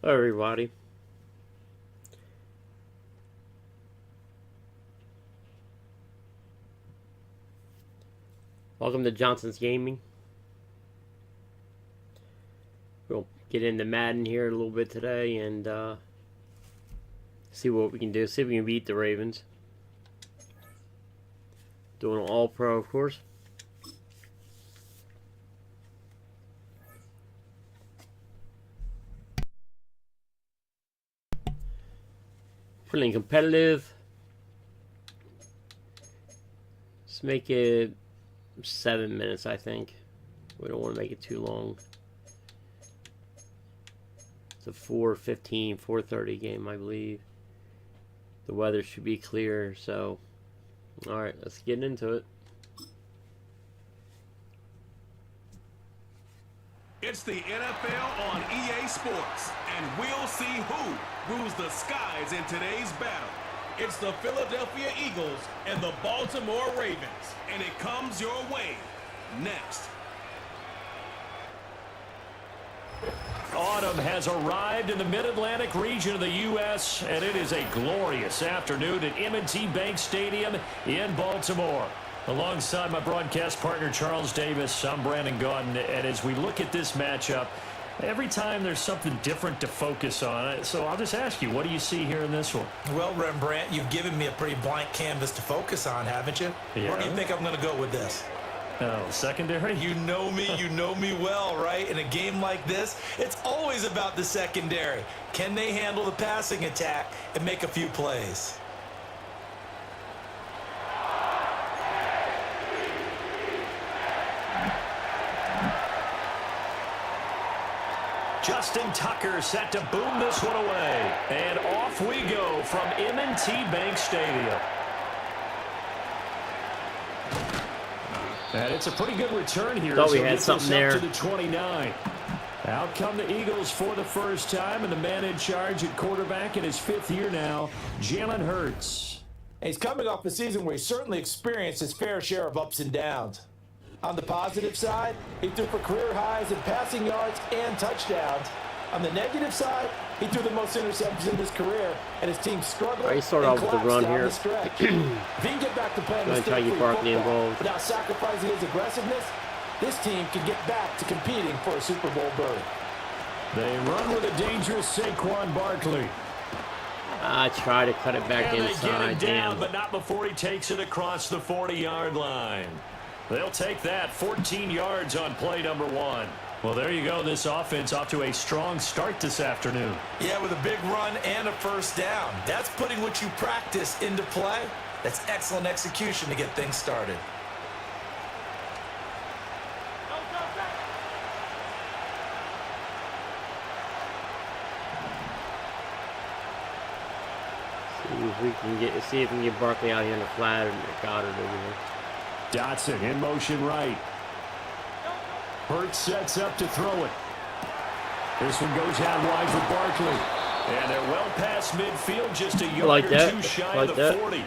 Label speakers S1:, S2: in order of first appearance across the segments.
S1: Hello everybody. Welcome to Johnson's Gaming. We'll get into Madden here a little bit today and see what we can do. See if we can beat the Ravens. Doing an all-pro, of course. Pretty competitive. Let's make it 7 minutes, I think. We don't want to make it too long. It's a 4:15, 4:30 game, I believe. The weather should be clear, so alright, let's get into it.
S2: It's the NFL on EA Sports, and we'll see who rules the skies in today's battle. It's the Philadelphia Eagles and the Baltimore Ravens, and it comes your way next.
S3: Autumn has arrived in the mid-Atlantic region of the U.S., and it is a glorious afternoon at M&T Bank Stadium in Baltimore. Alongside my broadcast partner, Charles Davis, I'm Brandon Gaudin, and as we look at this matchup, every time there's something different to focus on. So I'll just ask you, what do you see here in this one?
S4: Well, Rembrandt, you've given me a pretty blank canvas to focus on, haven't you?
S3: Yeah.
S4: Where do you think I'm going to go with this?
S3: Oh, secondary?
S4: You know me well, right? In a game like this, it's always about the secondary. Can they handle the passing attack and make a few plays?
S3: Justin Tucker set to boom this one away. And off we go from M&T Bank Stadium. And it's a pretty good return here.
S1: Thought we had something there.
S3: To the 29. Out come the Eagles for the first time, and the man in charge at quarterback in his 5th year now, Jalen Hurts.
S4: He's coming off a season where he certainly experienced his fair share of ups and downs. On the positive side, he threw for career highs in passing yards and touchdowns. On the negative side, he threw the most interceptions in his career, and his team struggled.
S1: Alright, start off with the run here.
S4: If he can get back to playing mistake-free football without sacrificing his aggressiveness, this team can get back to competing for a Super Bowl berth.
S3: They run with a dangerous Saquon Barkley.
S1: I try to cut it back
S3: and
S1: inside.
S3: They get it down,
S1: Damn.
S3: but not before he takes it across the 40-yard line. They'll take that 14 yards on play number 1. Well, there you go. This offense off to a strong start this afternoon.
S4: Yeah, with a big run and a first down. That's putting what you practice into play. That's excellent execution to get things started.
S1: See if we can get Barkley out here in the flat and Goddard over here.
S3: Dotson in motion right. Hurts sets up to throw it. This one goes out wide for Barkley. And they're well past midfield, just a yard or two shy of the 40.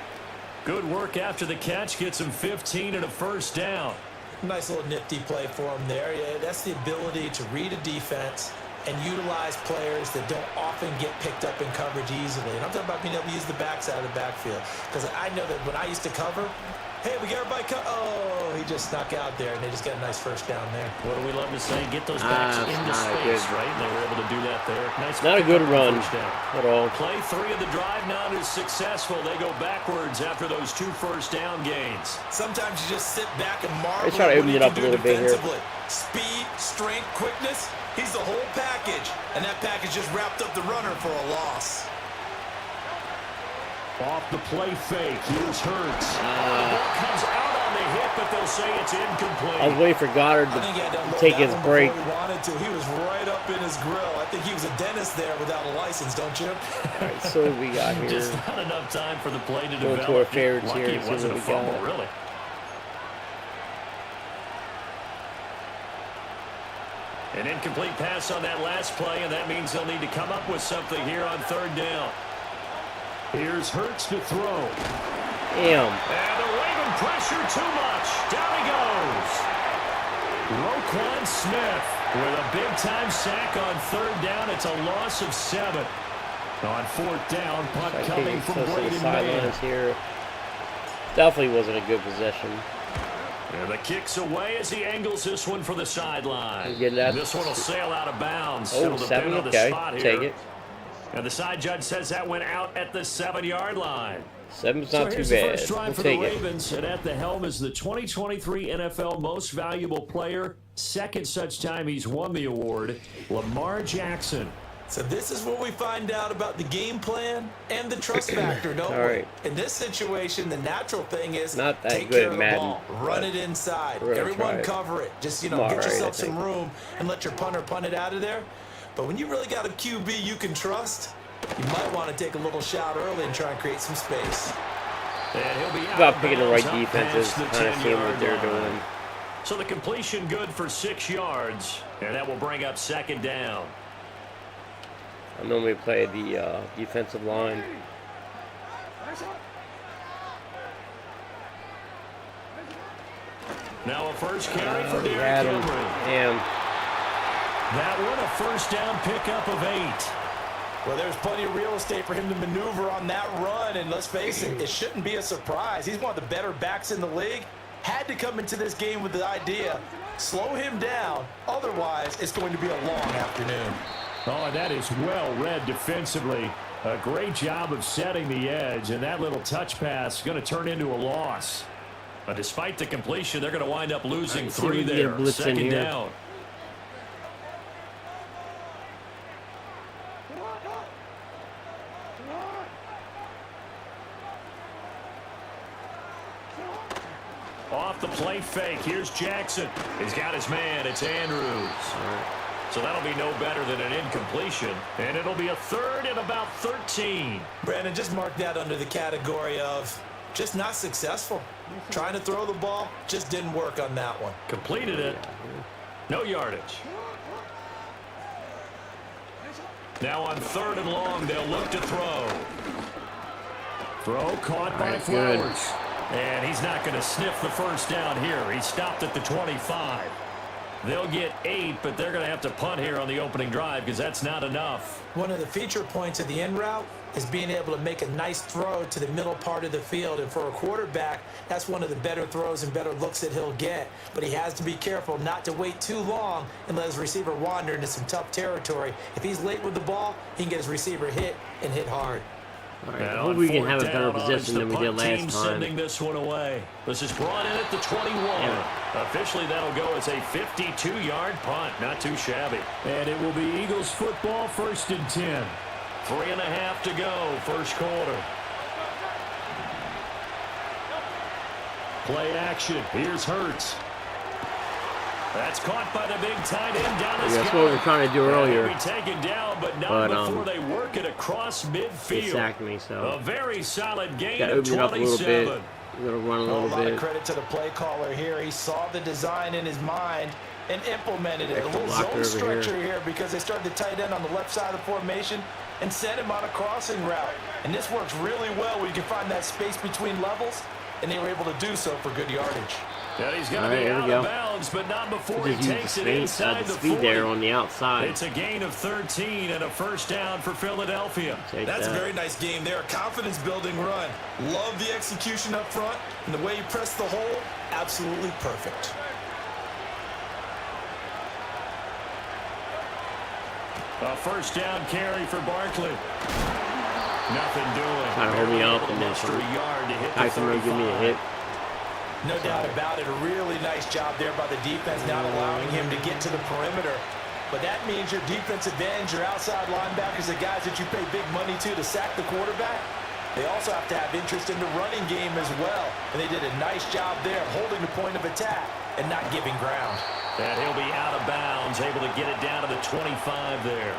S3: Good work after the catch, gets him 15 and a first down.
S4: Nice little nifty play for him there. Yeah, that's the ability to read a defense and utilize players that don't often get picked up in coverage easily. And I'm talking about being able to use the backside of the backfield. Because I know that when I used to cover, hey, we got everybody oh, he just snuck out there, and they just got a nice first down there.
S3: What do we love to say? Get those backs into space, right? And they were able to do that there. Nice.
S1: Not a good run at all.
S3: Play 3 of the drive not as successful. They go backwards after those 2 first down gains.
S4: Sometimes you just sit back and marvel.
S1: Let's try to open it up a little bit here.
S4: Speed, strength, quickness. He's the whole package, and that package just wrapped up the runner for a loss.
S3: Off the play fake, here's Hurts. The ball comes out on the hit, but they'll say it's incomplete.
S1: I was waiting for Goddard to take his break.
S4: He wanted to. He was right up in his grill. I think he was a dentist there without a license, don't you?
S1: All right, so what we got here.
S3: Just not enough time for the play to
S1: Going
S3: develop.
S1: to our favorites
S3: Lucky
S1: here.
S3: it wasn't a fumble, really. An incomplete pass on that last play, and that means they'll need to come up with something here on 3rd down. Here's Hurts to throw.
S1: Damn.
S3: And the Raven pressure too much. Down he goes. Roquan Smith. With a big-time sack on third down, it's a loss of 7. On fourth down, punt coming from Braden Mann.
S1: Here. Definitely wasn't a good possession.
S3: And the kick's away as he angles this one for the sideline. This one will sail out of bounds.
S1: Oh, 7, okay. Take it.
S3: And the side judge says that went out at the 7-yard line.
S1: 7's not too bad.
S3: So here's the first drive
S1: We'll
S3: for
S1: take
S3: the
S1: it.
S3: Ravens, and at the helm is the 2023 NFL Most Valuable Player. Second such time he's won the award, Lamar Jackson.
S4: So this is what we find out about the game plan and the trust factor, don't we?
S1: Right.
S4: In this situation, the natural thing is
S1: not that
S4: take
S1: good
S4: care of the
S1: Madden,
S4: ball, run it inside. Everyone cover it. Just, get yourself some room and let your punter punt it out of there. But when you really got a QB you can trust, you might want to take a little shot early and try and create some space.
S3: And he'll be
S1: about picking the right defenses, kind of seeing what they're doing.
S3: So the completion good for 6 yards, and that will bring up second down.
S1: I normally play the defensive line.
S3: Now a first carry for
S1: He
S3: Derrick
S1: had him.
S3: Henry.
S1: Damn.
S3: That one a first down pickup of 8.
S4: Well, there's plenty of real estate for him to maneuver on that run, and let's face it, it shouldn't be a surprise. He's one of the better backs in the league. Had to come into this game with the idea, slow him down, otherwise it's going to be a long afternoon.
S3: Oh, and that is well read defensively. A great job of setting the edge, and that little touch pass is going to turn into a loss. But despite the completion, they're going to wind up losing 3 there. Second down. Off the play fake, here's Jackson. He's got his man, it's Andrews. So that'll be no better than an incompletion, and it'll be a third and about 13.
S4: Brandon, just mark that under the category of just not successful. Trying to throw the ball, just didn't work on that one.
S3: Completed it. No yardage. Now on third and long, they'll look to throw. Throw caught by Flowers. And he's not going to sniff the first down here. He stopped at the 25. They'll get 8, but they're going to have to punt here on the opening drive because that's not enough.
S4: One of the feature points of the in route is being able to make a nice throw to the middle part of the field. And for a quarterback, that's one of the better throws and better looks that he'll get. But he has to be careful not to wait too long and let his receiver wander into some tough territory. If he's late with the ball, he can get his receiver hit and hit hard.
S1: All right, I hope we can have a better position than we did last time.
S3: Sending this one away. This is brought in at the 21. Yeah. Officially, that'll go as a 52-yard punt. Not too shabby. And it will be Eagles football, 1st and 10. 3.5 to go, first quarter. Play action. Here's Hurts. That's caught by the big tight end down his
S1: That's what we were trying to do earlier.
S3: Be taken down, but not before they work it across midfield.
S1: He sacked me, so
S3: a very solid gain
S1: got
S3: of
S1: opened up a little
S3: 27.
S1: bit. We're gonna run a little bit.
S4: A lot of credit to the play caller here. He saw the design in his mind and implemented it. A little zone structure here because they started the tight end on the left side of the formation and sent him on a crossing route. And this works really well when you can find that space between levels, and they were able to do so for good yardage.
S3: And he's going to be out of bounds, but not before he takes it inside the 40.
S1: There on the outside.
S3: It's a gain of 13 and a first down for Philadelphia.
S4: That's a very nice game there. A confidence-building run. Love the execution up front, and the way you press the hole, absolutely perfect.
S3: A first down carry for Barkley. Nothing doing.
S1: Trying to hold me up and then
S3: Tyson
S1: may give me a hit.
S4: No doubt about it. A really nice job there by the defense, not allowing him to get to the perimeter. But that means your defensive ends, your outside linebackers, the guys that you pay big money to sack the quarterback, they also have to have interest in the running game as well. And they did a nice job there holding the point of attack and not giving ground.
S3: And he'll be out of bounds, able to get it down to the 25 there.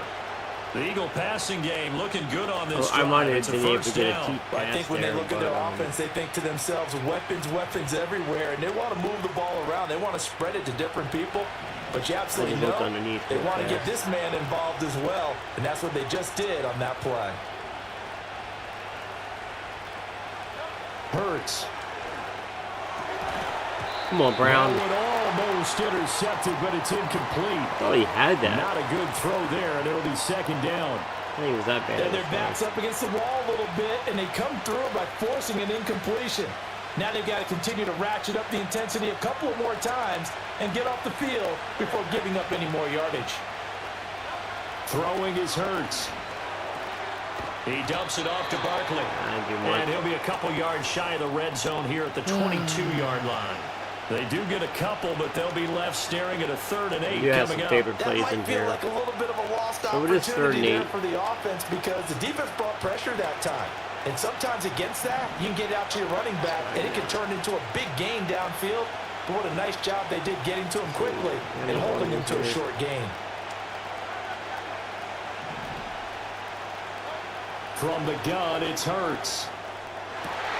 S3: The Eagle passing game looking good on this drive.
S1: I might have
S3: been
S1: able to get a deep pass.
S4: I think when they look at their offense, they think to themselves, weapons everywhere, and they want to move the ball around. They want to spread it to different people, but you absolutely know they want to get this man involved as well, and that's what they just did on that play.
S3: Hurts.
S1: Come on, Brown.
S3: That would all Almost intercepted, but it's incomplete.
S1: Oh, he had that.
S3: Not a good throw there, and it'll be second down.
S1: I think it was that bad.
S4: And their back's up against the wall a little bit, and they come through by forcing an incompletion. Now they've got to continue to ratchet up the intensity a couple of more times and get off the field before giving up any more yardage.
S3: Throwing is Hurts. He dumps it off to Barkley. And he'll be a couple yards shy of the red zone here at the 22-yard line. They do get a couple, but they'll be left staring at a 3rd and 8
S1: You have
S3: coming
S1: some
S3: up.
S1: favorite
S4: That
S1: plays
S4: might
S1: in
S4: feel
S1: here.
S4: like a little bit of a lost
S1: So it is 3rd
S4: opportunity
S1: and
S4: there
S1: 8.
S4: for the offense because the defense brought pressure that time. And sometimes against that, you can get out to your running back, and it can turn into a big gain downfield. But what a nice job they did getting to him quickly and holding him to a short gain.
S3: From the gun, it's Hurts.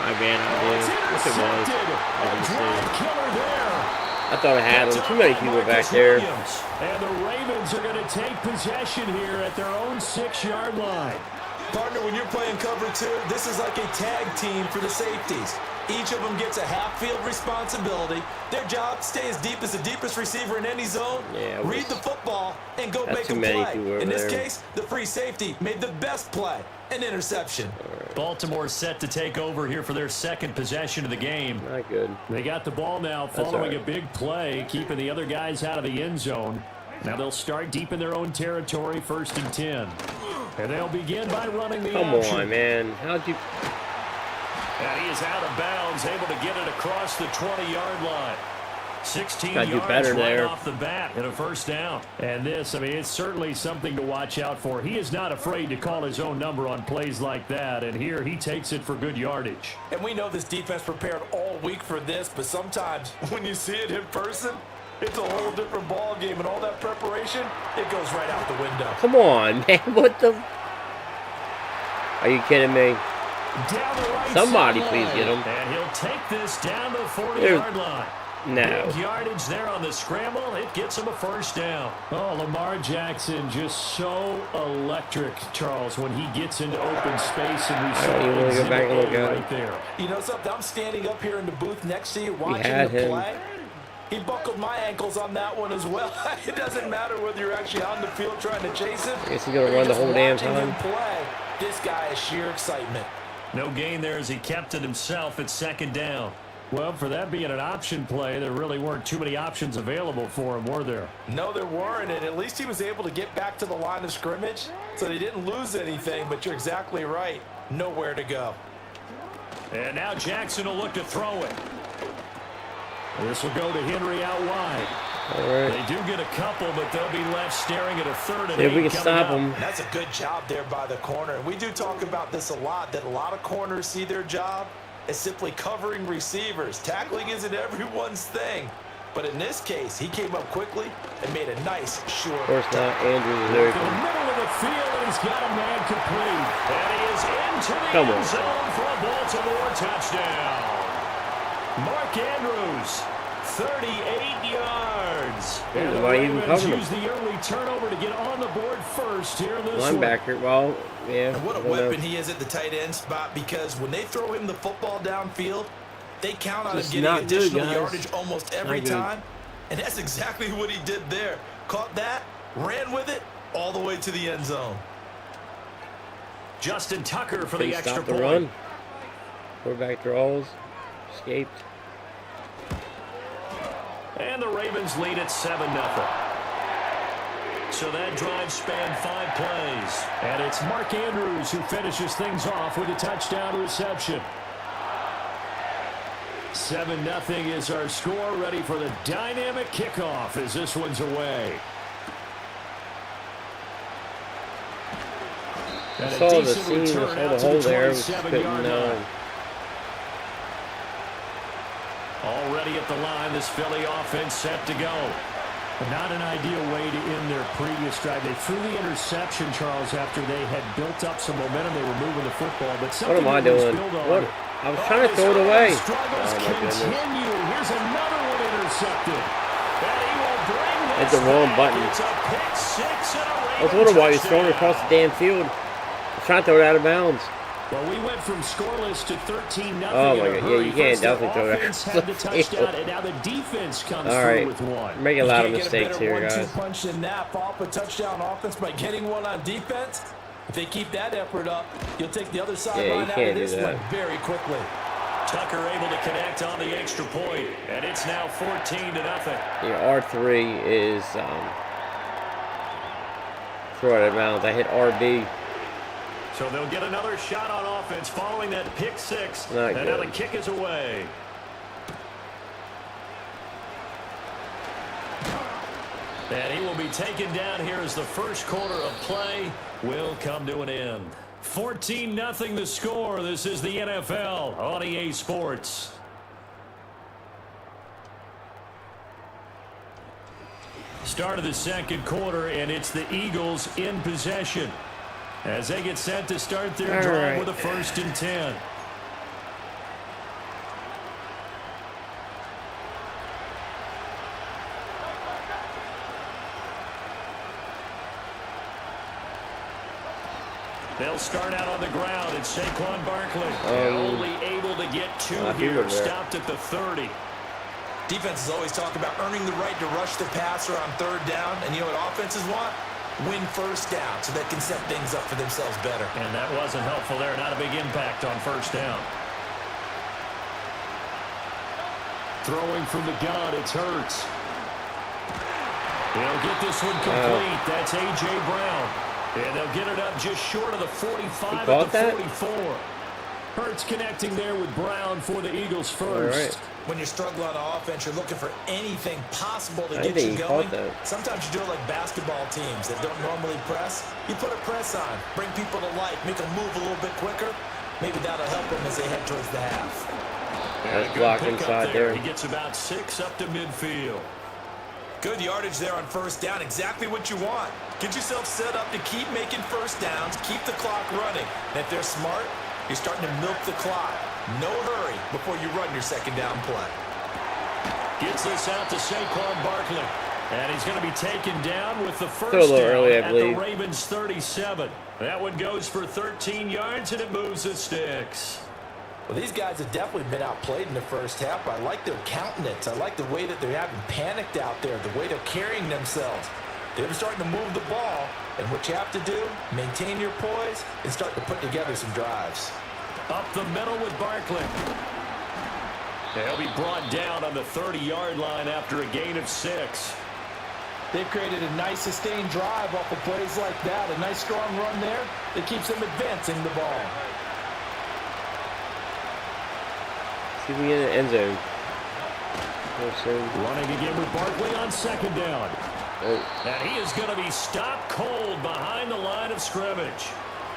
S1: My bad,
S3: It's intercepted. A drive killer there.
S1: I thought I had him. Too many people back there.
S3: And the Ravens are going to take possession here at their own 6-yard line.
S4: Partner, when you're playing cover 2, this is like a tag team for the safeties. Each of them gets a half-field responsibility. Their job, stay as deep as the deepest receiver in any zone, read the football, and go make a play. In this case, the free safety made the best play, an interception.
S3: Baltimore set to take over here for their 2nd possession of the game.
S1: Not good.
S3: They got the ball now following a big play, keeping the other guys out of the end zone. Now they'll start deep in their own territory, 1st and 10. And they'll begin by running the
S1: Come
S3: option.
S1: on, man. How'd you...
S3: And he is out of bounds, able to get it across the 20-yard line. 16
S1: Gotta do
S3: yards
S1: better
S3: right
S1: there.
S3: off the bat and a 1st down. And this, I mean, it's certainly something to watch out for. He is not afraid to call his own number on plays like that. And here he takes it for good yardage.
S4: And we know this defense prepared all week for this, but sometimes when you see it in person, it's a whole different ball game, and all that preparation, it goes right out the window.
S1: Come on, man. What the... Are you kidding me?
S3: Down the right
S1: Somebody
S3: sideline.
S1: please get him.
S3: And he'll take this down to the 40-yard line.
S1: No.
S3: Big yardage there on the scramble. It gets him a 1st down. Oh, Lamar Jackson just so electric, Charles, when he gets into open space and we saw
S1: even want to go back and look at
S3: right there.
S4: You know something? I'm standing up here in the booth next to you watching
S1: had
S4: the
S1: him.
S4: play. He buckled my ankles on that one as well. It doesn't matter whether you're actually on the field trying to chase him.
S1: I guess he's going to run the whole damn
S4: Watching
S1: time.
S4: him play, this guy is sheer excitement.
S3: No gain there as he kept it himself at 2nd down. Well, for that being an option play, there really weren't too many options available for him, were there?
S4: No, there weren't, and at least he was able to get back to the line of scrimmage, so they didn't lose anything, but you're exactly right. Nowhere to go.
S3: And now Jackson will look to throw it. This will go to Henry out wide.
S1: All right.
S3: They do get a couple, but they'll be left staring at a 3rd and 8
S1: If we can
S3: coming
S1: stop
S3: up.
S1: him.
S4: That's a good job there by the corner. And we do talk about this a lot, that a lot of corners see their job as simply covering receivers. Tackling isn't everyone's thing. But in this case, he came up quickly and made a nice, short
S1: Of course not. Andrews is
S3: In
S1: there.
S3: the middle of the field, and he's got a man complete. And he is into the
S1: Come
S3: end
S1: on.
S3: zone for a Baltimore touchdown. Mark Andrews, 38 yards. And the
S1: Why even
S3: Ravens
S1: cover him?
S3: use the early turnover to get on the board first here in this one.
S1: Linebacker. Well, yeah.
S4: And what a
S1: I don't know.
S4: weapon he is at the tight end spot, because when they throw him the football downfield, they count on him
S1: Just
S4: getting
S1: not good,
S4: additional
S1: guys.
S4: yardage almost every
S1: Not good.
S4: time. And that's exactly what he did there. Caught that, ran with it, all the way to the end zone.
S3: Justin Tucker for the
S1: Couldn't
S3: extra
S1: stop the
S3: point.
S1: run. Quarterback draws. Escaped.
S3: And the Ravens lead at 7-0. So that drive spanned 5 plays. And it's Mark Andrews who finishes things off with a touchdown reception. 7-0 is our score, ready for the dynamic kickoff as this one's away. And a
S1: Saw the
S3: decent
S1: seam,
S3: return
S1: saw the
S3: out to
S1: hole there. Just
S3: 27-yard
S1: couldn't
S3: line. Already at the line, this Philly offense set to go. Not an ideal way to end their previous drive. They threw the interception, Charles, after they had built up some momentum. They were moving the football, but
S1: What am I doing? What? I was trying to throw it away.
S3: Struggles
S1: Oh, my goodness.
S3: continue. Here's another one intercepted. And he will bring this
S1: Hit the wrong
S3: back.
S1: button.
S3: It's a pick six and a
S1: I was
S3: Raven
S1: wondering why he was throwing it
S3: touchdown.
S1: across the damn field. I was trying to throw it out of bounds.
S3: Well, we went from scoreless to 13-0.
S1: Oh my God! Yeah, you can't definitely throw that.
S3: Offense had the touchdown, and now the defense comes
S1: All
S3: through
S1: right,
S3: with one.
S1: making a lot of
S4: You can't
S1: mistakes
S4: get a
S1: here,
S4: better
S1: guys.
S4: 1-2 punch than that. Follow up a touchdown offense by getting one on defense. If they keep that effort up, you'll take the other sideline out of this one very quickly.
S3: Tucker able to connect on the extra point, and it's now 14-0.
S1: Yeah, R3 is throw it out of bounds. I hit RB.
S3: So they'll get another shot on offense following that pick six.
S1: Not
S3: and now
S1: good.
S3: the kick is away. And he will be taken down here as the first quarter of play will come to an end. 14-0 the score. This is the NFL on EA Sports. Start of the second quarter, and it's the Eagles in possession as they get set to start their drive with a 1st and 10. They'll start out on the ground. It's Saquon Barkley. Only able to get two here. Stopped at the 30.
S4: Defenses always talk about earning the right to rush the passer on 3rd down. And you know what offenses want? Win 1st down so they can set things up for themselves better.
S3: And that wasn't helpful there. Not a big impact on 1st down. Throwing from the gun, it's Hurts. They'll get this one complete. That's A.J. Brown. And they'll get it up just short of the 45 at the 44. Hurts connecting there with Brown for the Eagles first.
S4: When you're struggling on offense, you're looking for anything possible to get you going. Sometimes you do it like basketball teams that don't normally press. You put a press on, bring people to life, make them move a little bit quicker. Maybe that'll help them as they head towards the half.
S1: Nice block inside there.
S3: He gets about 6 up to midfield.
S4: Good yardage there on 1st down. Exactly what you want. Get yourself set up to keep making 1st downs, keep the clock running. And if they're smart, you're starting to milk the clock. No hurry before you run your 2nd down play.
S3: Gets this out to Saquon Barkley. And he's going to be taken down with the 1st
S1: little
S3: down
S1: early, I
S3: at
S1: believe.
S3: the Ravens 37. That one goes for 13 yards, and it moves the sticks.
S4: Well, these guys have definitely been outplayed in the 1st half. I like their countenance. I like the way that they're having panicked out there, the way they're carrying themselves. They're starting to move the ball, and what you have to do, maintain your poise and start to put together some drives.
S3: Up the middle with Barkley. They'll be brought down on the 30-yard line after a gain of 6.
S4: They've created a nice sustained drive off of plays like that. A nice strong run there that keeps them advancing the ball.
S1: See if we get in the end zone.
S3: Running again with Barkley on 2nd down. And he is going to be stopped cold behind the line of scrimmage.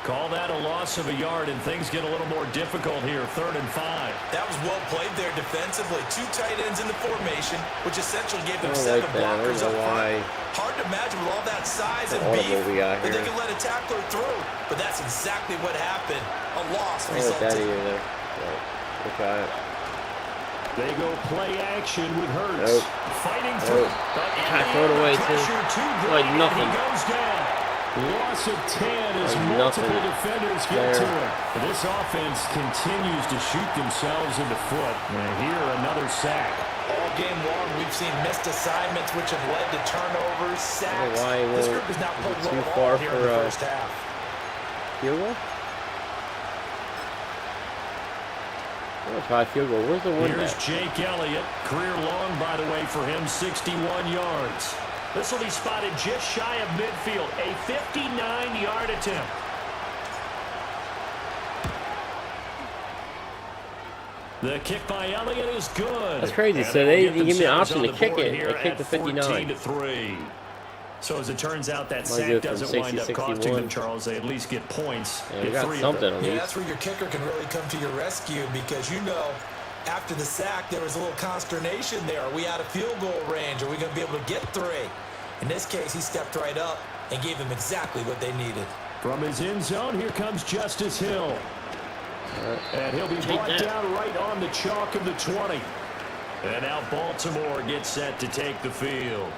S3: Call that a loss of a yard, and things get a little more difficult here, 3rd and 5.
S4: That was well played there defensively. 2 tight ends in the formation, which essentially gave them 7 blockers up front. Hard to imagine with all that size and beef that they can let a tackler through. But that's exactly what happened. A loss resulted.
S1: Okay.
S3: They go play action with Hurts. Fighting through.
S1: Throw it away, too. Like nothing.
S3: He goes down. Loss of 10 as multiple defenders get to him. This offense continues to shoot themselves in the foot. And here, another sack.
S4: All game long, we've seen missed assignments, which have led to turnovers, sacks. This group has not played well at all here in the 1st half.
S1: Field goal? I'll try field goal. Where's the one?
S3: Here's Jake Elliott. Career long, by the way, for him, 61 yards. This will be spotted just shy of midfield. A 59-yard attempt. The kick by Elliott is good.
S1: That's crazy. So they didn't give me an option to kick it. They kicked the 59.
S3: 14-3. So as it turns out, that sack doesn't wind up costing them, Charles. They at least get points.
S1: Yeah, they got something at least.
S4: Yeah, that's where your kicker can really come to your rescue because you know after the sack there was a little consternation there. Are we out of field goal range? Are we going to be able to get 3? In this case, he stepped right up and gave them exactly what they needed.
S3: From his end zone, here comes Justice Hill. And he'll be brought down right on the chalk of the 20. And now Baltimore gets set to take the field.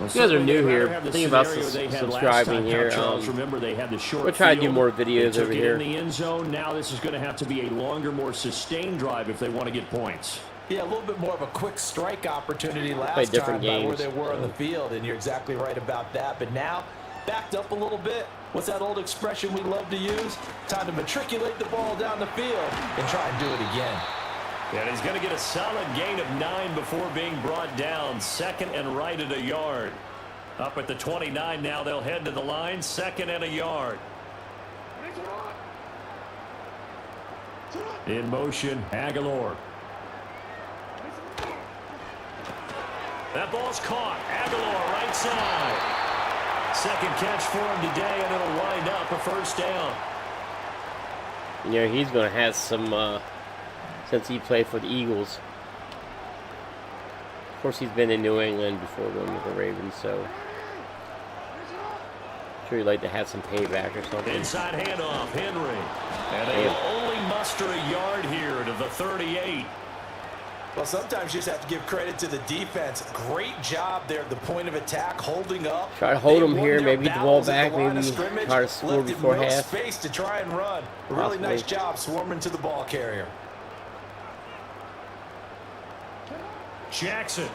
S1: If you guys are new here, think about subscribing here.
S3: Remember, they had the short
S1: we'll try to do
S3: field.
S1: more videos
S3: They took
S1: over
S3: it
S1: here.
S3: in the end zone. Now this is going to have to be a longer, more sustained drive if they want to get points.
S4: Yeah, a little bit more of a quick strike opportunity last time by where they were on the field, and you're exactly right about that. But now, backed up a little bit. What's that old expression we love to use? Time to matriculate the ball down the field and try and do it again.
S3: And he's going to get a solid gain of 9 before being brought down. Second and right at a yard. Up at the 29 now, they'll head to the line. Second and a yard. In motion, Aguilar. That ball's caught. Aguilar right side. Second catch for him today, and it'll wind up a first down.
S1: You know, he's going to have some, since he played for the Eagles. Of course, he's been in New England before going with the Ravens, so I'm sure he'd like to have some payback or something.
S3: Inside handoff, Henry. And they will only muster a yard here to the 38.
S4: Well, sometimes you just have to give credit to the defense. Great job there at the point of attack, holding up.
S1: Try to hold him here, maybe get the ball back, maybe try to score before half.
S4: Space to try and run. Really nice job swarming to the ball carrier.
S3: Jackson.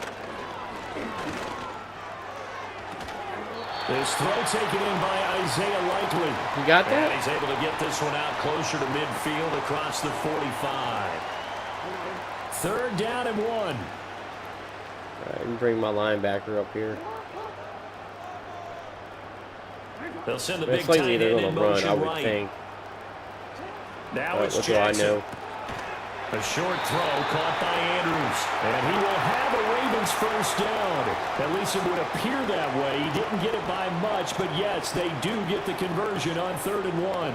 S3: This throw taken in by Isaiah Likely.
S1: You got that?
S3: And he's able to get this one out closer to midfield across the 45. Third down and 1.
S1: All right, and bring my linebacker up here.
S3: They'll send the big
S1: It's
S3: tight
S1: likely
S3: end
S1: they're
S3: in
S1: going to run,
S3: motion
S1: I would
S3: right.
S1: think.
S3: Now
S1: What
S3: it's
S1: do I
S3: Jackson.
S1: know?
S3: A short throw caught by Andrews. And he will have a Ravens first down. At least it would appear that way. He didn't get it by much, but yes, they do get the conversion on 3rd and 1.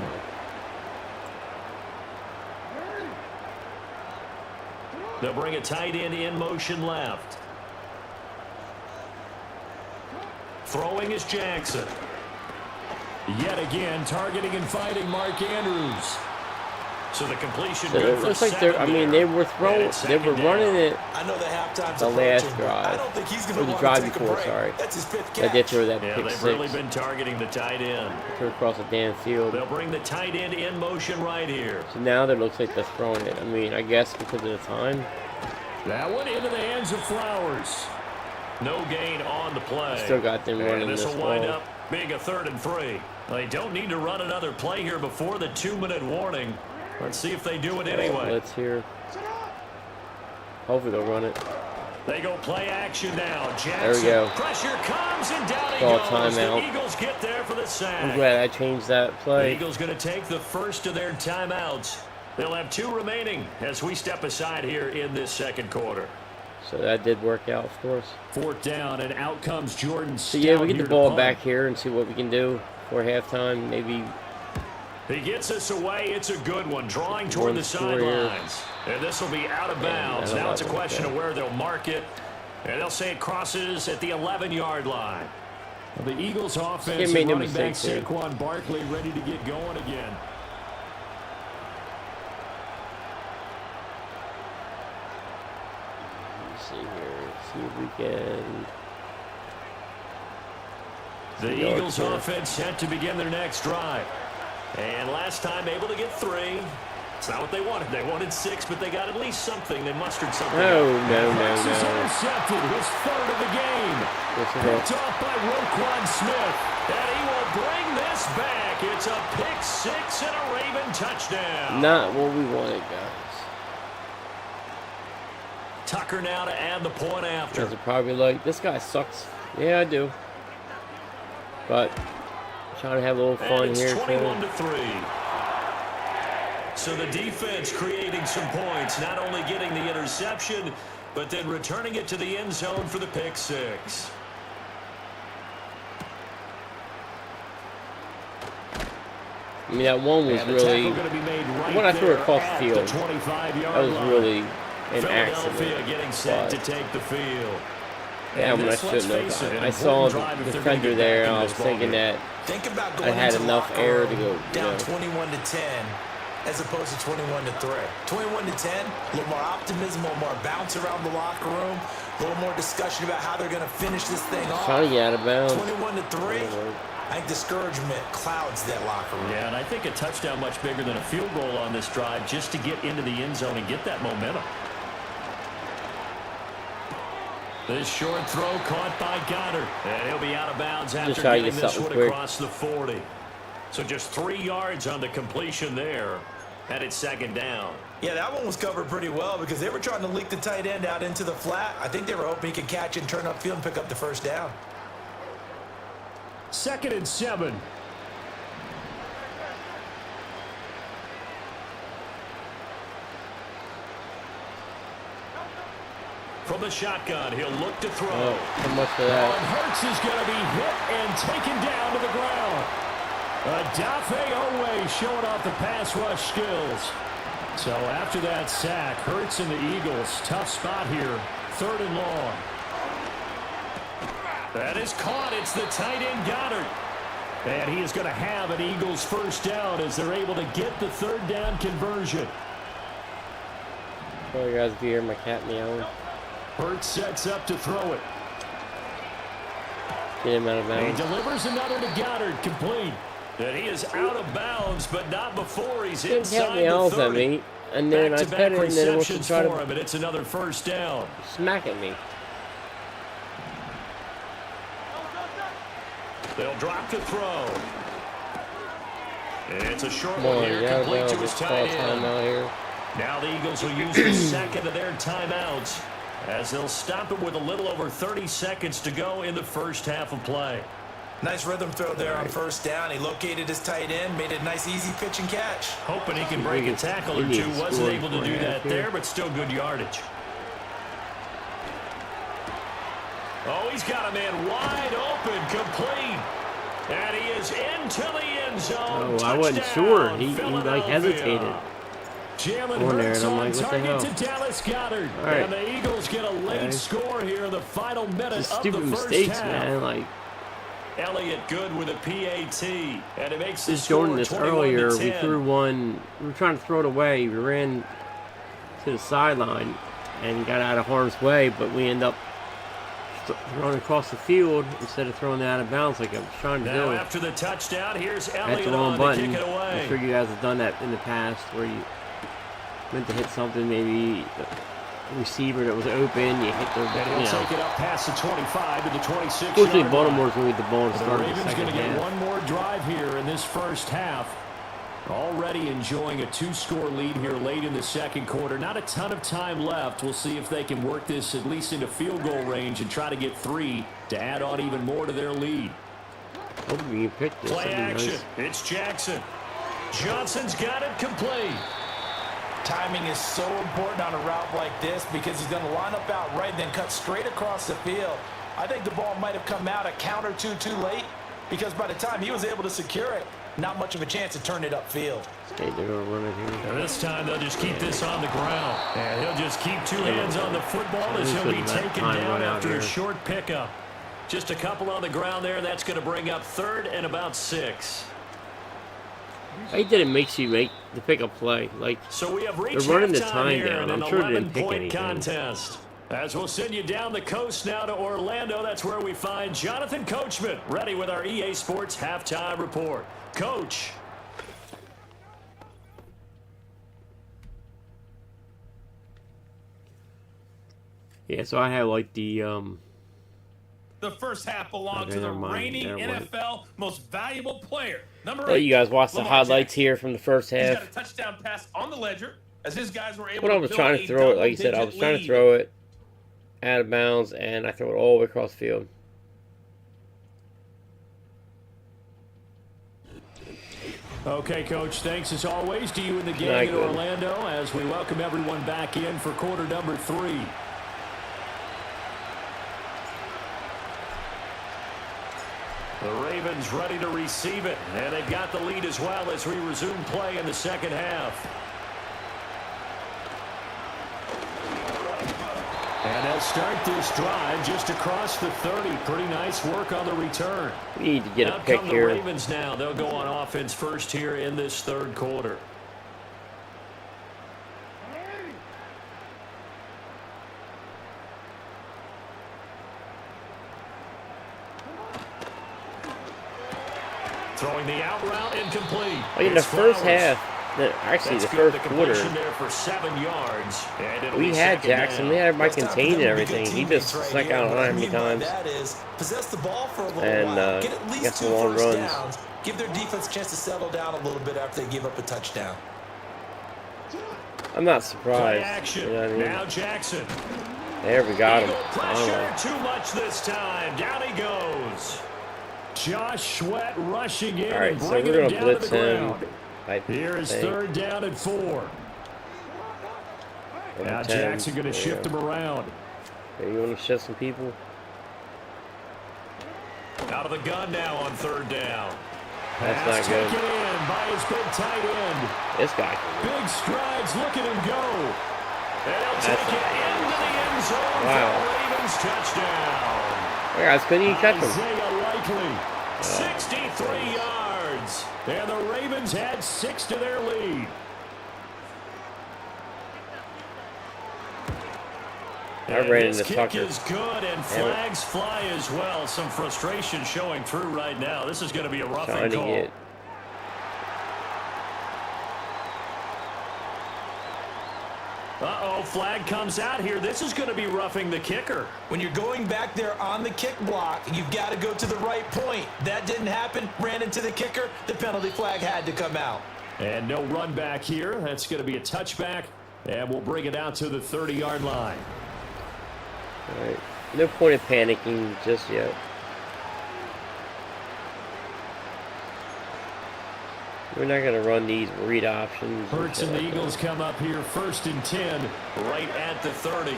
S3: They'll bring a tight end in motion left. Throwing is Jackson. Yet again, targeting and fighting Mark Andrews. So the completion.
S1: So it looks like they're. I mean, they were running it.
S4: I know the halftime's
S1: the last
S4: approaching,
S1: drive.
S4: I don't think he's
S1: Or
S4: going
S1: the
S4: to
S1: drive
S4: want to take
S1: before,
S4: a break.
S1: sorry.
S4: That's his 5th
S1: They
S4: catch.
S1: did throw that
S3: Yeah,
S1: pick
S3: they've
S1: six.
S3: really been targeting the tight end.
S1: Threw across the damn field.
S3: They'll bring the tight end in motion right here.
S1: So now it looks like they're throwing it. I mean, I guess because of the time.
S3: That one into the hands of Flowers. No gain on the play.
S1: Still got them running
S3: and this
S1: this
S3: will wind
S1: ball.
S3: up being a 3rd and 3. They don't need to run another play here before the 2-minute warning. Let's see if they do it anyway.
S1: Let's hear. Hopefully they'll run it.
S3: They go play action now. Jackson.
S1: There we go.
S3: Pressure comes and down he
S1: Call
S3: goes.
S1: timeout.
S3: The Eagles get there for the sack.
S1: I'm glad I changed that
S3: The
S1: play.
S3: Eagles going to take the first of their timeouts. They'll have 2 remaining as we step aside here in this 2nd quarter.
S1: So that did work out for us.
S3: 4th down, and out comes Jordan Stout.
S1: So yeah, we get
S3: here
S1: the
S3: to
S1: ball
S3: punt.
S1: back here and see what we can do for halftime. Maybe
S3: He gets us away. It's a good one. Drawing toward the
S1: score here.
S3: sidelines. And this will be out of bounds.
S1: that'll
S3: Now it's a
S1: not work
S3: question
S1: out.
S3: of where they'll mark it. And they'll say it crosses at the 11-yard line. The Eagles offense
S1: Can't make
S3: and
S1: no
S3: running back
S1: mistakes here.
S3: Saquon Barkley ready to get going again.
S1: let's see here. See if we can.
S3: The Eagles offense set to begin their next drive. And last time able to get 3. It's not what they wanted. They wanted 6, but they got at least something. They mustered something.
S1: No.
S3: This is intercepted. His 3rd of the game. Picked off by Roquan Smith. And he will bring this back. It's a pick 6 and a Raven touchdown.
S1: Not what we wanted, guys.
S3: Tucker now to add the point after.
S1: Guys are probably like, this guy sucks. Yeah, I do. But trying to have a little fun
S3: and it's
S1: here.
S3: 21-3. So the defense creating some points, not only getting the interception, but then returning it to the end zone for the pick 6.
S1: I mean, that one was really. When I threw it across the field, that was really an
S3: Philadelphia getting
S1: accident.
S3: set to
S1: But
S3: take the field.
S1: yeah, when I shouldn't have. I saw the defender there, and I was thinking that
S4: Think about
S1: I
S4: going
S1: had
S4: into
S1: enough
S4: locker
S1: air
S4: room
S1: to go.
S4: down 21-10 as opposed to 21-3. 21-10, a little more optimism, a little more bounce around the locker room. A little more discussion about how they're going to finish this thing off.
S1: Trying to get out of bounds.
S4: 21-3. I think discouragement clouds that locker room.
S3: Yeah, and I think a touchdown much bigger than a field goal on this drive just to get into the end zone and get that momentum. This short throw caught by Goddard. And he'll be out of bounds after getting this one across the 40. So just 3 yards on the completion there. And it's second down.
S4: Yeah, that one was covered pretty well because they were trying to leak the tight end out into the flat. I think they were hoping he could catch and turn upfield and pick up the first down.
S3: 2nd and 7. From the shotgun, he'll look to throw.
S1: Oh, how much for that?
S3: And Hurts is going to be hit and taken down to the ground. Adafe Owe showing off the pass rush skills. So after that sack, Hurts and the Eagles, tough spot here, 3rd and long. That is caught. It's the tight end Goddard. And he is going to have an Eagles first down as they're able to get the 3rd down conversion.
S1: Oh, you guys can hear my cat meowing.
S3: Hurts sets up to throw it.
S1: Get him out of bounds.
S3: He delivers another to Goddard, complete. And he is out of bounds, but not before he's inside the 30.
S1: At me, and then I pet it, and then it wants to try to
S3: him, and it's another first down.
S1: Smack at me.
S3: They'll drop to throw. It's a short
S1: Come
S3: one
S1: on,
S3: here,
S1: yeah,
S3: complete to his
S1: call
S3: tight end.
S1: timeout here.
S3: Now the Eagles will use the second of their timeouts as they'll stop it with a little over 30 seconds to go in the first half of play.
S4: Nice rhythm throw there on first down. He located his tight end, made a nice easy pitch and catch.
S3: Hoping he can break a tackle or two. Wasn't able to do that there, but still good yardage. Oh, he's got a man wide open, complete. And he is into the end zone.
S1: Oh, I wasn't sure. He like hesitated.
S3: Jalen
S1: Hurts
S3: on
S1: like,
S3: target to Dallas Goddard.
S1: Right.
S3: And the Eagles get a late score here in the final minute
S1: Just
S3: of
S1: stupid
S3: the first
S1: mistakes,
S3: half.
S1: man. Like
S3: Elliott good with a PAT. And it makes the
S1: just
S3: score
S1: showing this
S3: 21-10.
S1: earlier. We threw one. We were trying to throw it away. We ran to the sideline and got out of harm's way, but we end up throwing across the field instead of throwing it out of bounds like I was trying to do.
S3: Now after the touchdown, here's Elliott
S1: the wrong
S3: on
S1: button.
S3: to kick it away.
S1: I'm sure you guys have done that in the past where you meant to hit something, maybe a receiver that was open, you hit the,
S3: And he'll take it up past the 25 to the 26.
S1: Fortunately, Baltimore's going to get the ball and
S3: The
S1: start the
S3: Ravens
S1: second
S3: going to get
S1: half.
S3: one more drive here in this first half. Already enjoying a 2-score lead here late in the second quarter. Not a ton of time left. We'll see if they can work this at least into field goal range and try to get 3 to add on even more to their lead.
S1: Hopefully you pick this.
S3: Play
S1: That'd be
S3: action.
S1: nice.
S3: It's Jackson. Johnson's got it complete.
S4: Timing is so important on a route like this because he's going to line up out right and then cut straight across the field. I think the ball might have come out a count or two too late because by the time he was able to secure it, not much of a chance to turn it upfield.
S1: Okay, they're going to run it here.
S3: And this time they'll just keep this on the ground. And he'll just keep 2 hands on the football as he'll be taken down after a short pickup. Just a couple on the ground there. That's going to bring up 3rd and about 6.
S1: I hate that it makes you make the pickup play. Like,
S3: so we have reached
S1: they're running the
S3: halftime
S1: time
S3: here
S1: down.
S3: in
S1: I'm sure
S3: an
S1: they didn't pick
S3: 11-point
S1: anything.
S3: contest. As we'll send you down the coast now to Orlando. That's where we find Jonathan Coachman ready with our EA Sports halftime report. Coach.
S1: Yeah, so I have like the
S2: first half belonged
S1: Okay,
S2: to the
S1: never mind.
S2: reigning
S1: Never mind.
S2: NFL most valuable player. Number 8.
S1: Let you guys watch the
S2: Lamar
S1: highlights
S2: Jackson.
S1: here from the first
S2: He's got a
S1: half.
S2: touchdown pass on the ledger as his guys were able
S1: When I
S2: to
S1: was
S2: build
S1: trying to
S2: a
S1: throw it, like you said, I was
S2: double-digit
S1: trying to
S2: lead.
S1: throw it out of bounds, and I throw it all the way across the field.
S3: Okay, Coach, thanks as always to you and the gang
S1: Not
S3: in
S1: good.
S3: Orlando as we welcome everyone back in for quarter number 3. The Ravens ready to receive it, and they've got the lead as well as we resume play in the second half. And they'll start this drive just across the 30. Pretty nice work on the return.
S1: We need to get a
S3: Out
S1: pick
S3: come the
S1: here.
S3: Ravens now. They'll go on offense first here in this third quarter. Throwing the out route incomplete.
S1: Like in the
S3: It's
S1: first
S3: Flowers.
S1: half, actually
S3: That's
S1: the
S3: good.
S1: first
S3: The
S1: quarter,
S3: completion there for 7 yards. And it'll
S1: we
S3: be
S1: had
S3: second
S1: Jackson.
S3: down.
S1: We had everybody
S4: Well, it's time for
S1: contained and
S4: them to be good
S1: everything. He just
S4: teammates right
S1: snuck
S4: here.
S1: out on
S4: What I
S1: how many
S4: mean by
S1: times.
S4: that is possess the ball for a little
S1: And
S4: while. Get at least
S1: got
S4: 2
S1: some long
S4: first
S1: runs.
S4: downs. Give their defense a chance to settle down a little bit after they give up a touchdown.
S1: I'm not
S3: Play
S1: surprised.
S3: action.
S1: You know what I mean?
S3: Now Jackson.
S1: There we got him.
S3: Eagle pressure
S1: Oh.
S3: too much this time. Down he goes. Josh Sweat rushing in
S1: All right,
S3: and
S1: so
S3: bringing
S1: we're
S3: him
S1: gonna
S3: down to
S1: blitz
S3: the
S1: him.
S3: ground.
S1: I
S3: Here is
S1: think.
S3: 3rd down and 4.
S1: Over
S3: Now
S1: 10.
S3: Jackson going to
S1: There
S3: shift
S1: you
S3: him around.
S1: go. You want to shift some people?
S3: Out of the gun now on 3rd down.
S1: That's
S3: Pass
S1: not good.
S3: taken in by his big tight end.
S1: This guy.
S3: Big strides, look at him go. And he'll take
S1: That's
S3: it into the end zone
S1: Wow.
S3: for a Ravens touchdown.
S1: Hey guys, couldn't you catch him?
S3: Isaiah Likely, 63 yards. And the Ravens had 6 to their lead.
S1: I
S3: And
S1: ran
S3: this
S1: into
S3: kick
S1: Tucker.
S3: is good, and flags fly as well. Some frustration showing through right now. This is going to be a roughing
S1: Trying to
S3: call.
S1: get.
S3: Uh-oh, flag comes out here. This is going to be roughing the kicker.
S4: When you're going back there on the kick block, you've got to go to the right point. That didn't happen. Ran into the kicker. The penalty flag had to come out.
S3: And no run back here. That's going to be a touchback, and we'll bring it out to the 30-yard line.
S1: All right. No point in panicking just yet. We're not going to run these read options.
S3: Hurts and the Eagles come up here 1st and 10, right at the 30.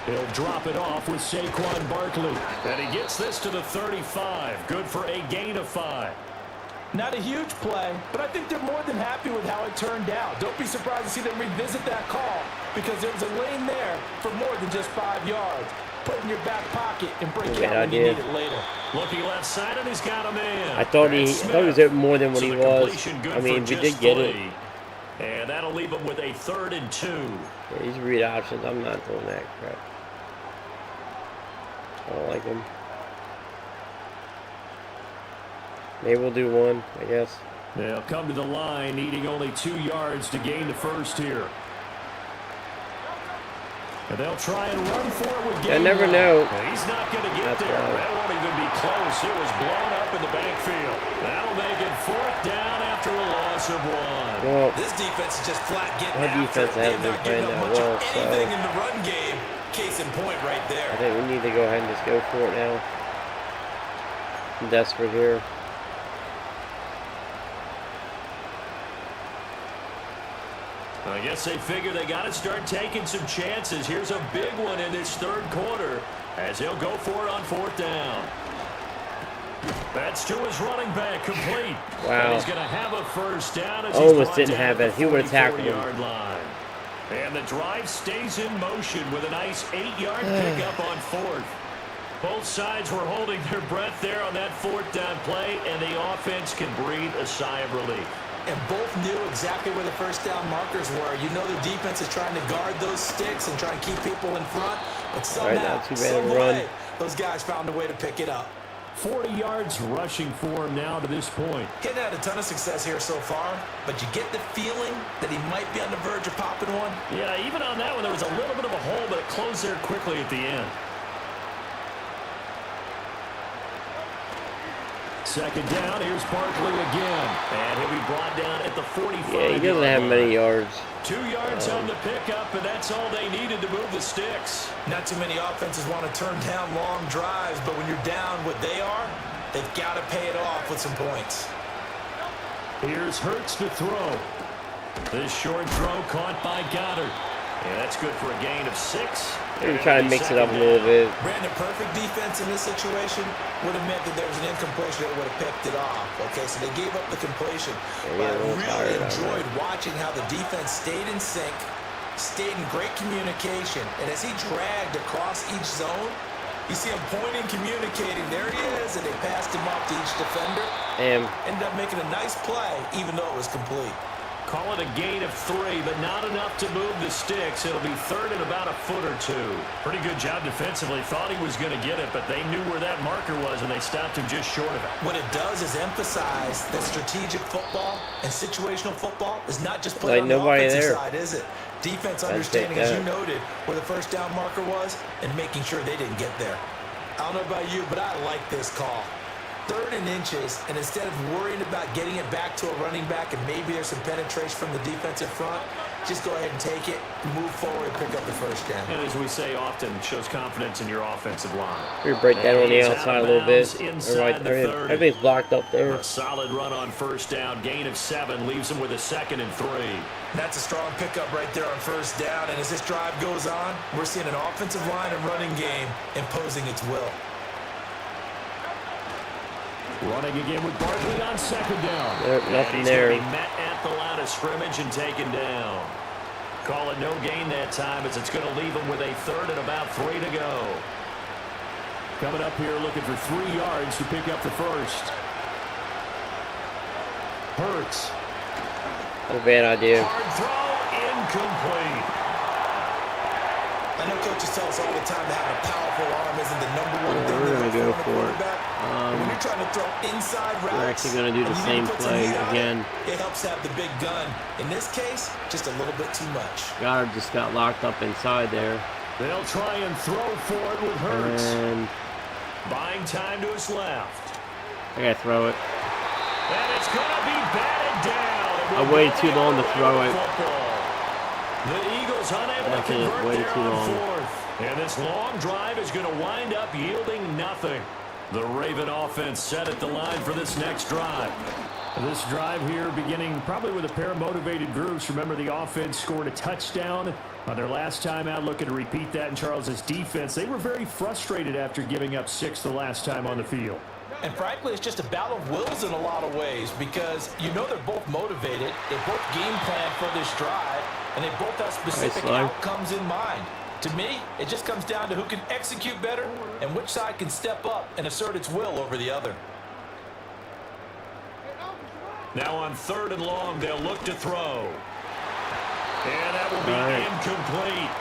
S3: He'll drop it off with Saquon Barkley. And he gets this to the 35. Good for a gain of 5.
S4: Not a huge play, but I think they're more than happy with how it turned out. Don't be surprised to see them revisit that call because there was a lane there for more than just 5 yards. Put in your back pocket and break it out when you need it later.
S3: Looking left side, and he's got him in.
S1: I thought he was at more than what
S3: So
S1: he
S3: the
S1: was.
S3: completion good
S1: I mean,
S3: for
S1: we
S3: just
S1: did get
S3: 3.
S1: it.
S3: And that'll leave him with a 3rd and 2.
S1: Yeah, these read options, I'm not doing that crap. I don't like them. Maybe we'll do one, I guess.
S3: They'll come to the line, needing only 2 yards to gain the first here. And they'll try and run for it with
S1: I never know.
S3: He's not going to get
S1: That's
S3: there.
S1: right.
S3: That won't even be close. It was blown up in the backfield. That'll make it 4th down after a loss of 1.
S1: Well,
S4: This defense is just flat getting
S1: our
S4: after
S1: defense
S4: it.
S1: hasn't
S4: They're
S1: been
S4: not
S1: playing
S4: giving up
S1: that
S4: much
S1: well,
S4: of
S1: so
S4: anything in the run game. Case in point right
S1: I
S4: there.
S1: think we need to go ahead and just go for it now. I'm desperate here.
S3: I guess they figure they got to start taking some chances. Here's a big one in this 3rd quarter as he'll go for it on 4th down. That's to his running back, complete.
S1: Wow.
S3: And he's going to have a 1st down. As
S1: Almost
S3: he's brought
S1: didn't
S3: down
S1: have
S3: at
S1: it.
S3: the
S1: He would've tackled him.
S3: 44-yard line. And the drive stays in motion with a nice 8-yard pickup on 4th. Both sides were holding their breath there on that 4th down play, and the offense can breathe a sigh of relief.
S4: And both knew exactly where the first down markers were. You know the defense is trying to guard those sticks and try and keep people in front. But somehow,
S1: not too bad
S4: some
S1: of a run.
S4: way, those guys found a way to pick it up.
S3: 40 yards rushing for him now to this point.
S4: Getting had a ton of success here so far, but you get the feeling that he might be on the verge of popping one.
S3: Yeah, even on that one, there was a little bit of a hole, but it closed there quickly at the end. 2nd down, here's Barkley again. And he'll be brought down at the 45.
S1: Yeah, he doesn't have many yards.
S3: 2 yards on the pickup, and that's all they needed to move the sticks.
S4: Not too many offenses want to turn down long drives, but when you're down what they are, they've got to pay it off with some points.
S3: Here's Hurts to throw. This short throw caught by Goddard. And that's good for a gain of 6.
S1: Maybe try to mix it up a little bit.
S4: Brandon, perfect defense in this situation would have meant that there was an incompletion that would have picked it off. Okay, so they gave up the completion. But I really enjoyed watching how the defense stayed in sync, stayed in great communication. And as he dragged across each zone, you see him pointing, communicating. There he is, and they passed him off to each defender.
S1: And
S4: ended up making a nice play, even though it was complete.
S3: Call it a gain of 3, but not enough to move the sticks. It'll be third and about a foot or two. Pretty good job defensively. Thought he was going to get it, but they knew where that marker was, and they stopped him just short of it.
S4: What it does is emphasize that strategic football and situational football is not just played on the offensive side, is it? Defense understanding, as you noted, where the first down marker was and making sure they didn't get there. I don't know about you, but I like this call. 3rd and inches, and instead of worrying about getting it back to a running back and maybe there's some penetration from the defensive front, just go ahead and take it, move forward, and pick up the first down.
S3: And as we say often, shows confidence in your offensive line.
S1: We break down on the outside a little bit. Right there. Everything's blocked up there.
S3: A solid run on first down, gain of 7, leaves him with a 2nd and 3.
S4: That's a strong pickup right there on first down, and as this drive goes on, we're seeing an offensive line and running game imposing its will.
S3: Running again with Barkley on 2nd down.
S1: Nothing
S3: he's
S1: there.
S3: Going to be met at the line of scrimmage and taken down. Call it no gain that time as it's going to leave him with a 3rd and about 3 to go. Coming up here looking for 3 yards to pick up the first. Hurts.
S1: Not a bad idea.
S3: Hard throw, incomplete.
S4: I know coaches tell us all the time that having a powerful arm isn't the #1 thing.
S1: We're going to go for it.
S4: When you're trying to throw inside routes,
S1: we're actually going to do the same play again.
S4: It helps have the big gun. In this case, just a little bit too much.
S1: Goddard just got locked up inside there.
S3: They'll try and throw for it with Hurts.
S1: And
S3: buying time to his left.
S1: I got to throw it.
S3: And it's going to be batted down.
S1: I waited too long to throw it.
S3: The Eagles unable to convert there on 4th. And this long drive is going to wind up yielding nothing. The Raven offense set at the line for this next drive. This drive here beginning probably with a pair of motivated groups. Remember, the offense scored a touchdown on their last time out, looking to repeat that in Charles's defense. They were very frustrated after giving up 6 the last time on the field.
S4: And frankly, it's just a battle of wills in a lot of ways because you know they're both motivated. They both game plan for this drive, and they both have specific outcomes in mind. To me, it just comes down to who can execute better and which side can step up and assert its will over the other.
S3: Now on 3rd and long, they'll look to throw. And that will be incomplete.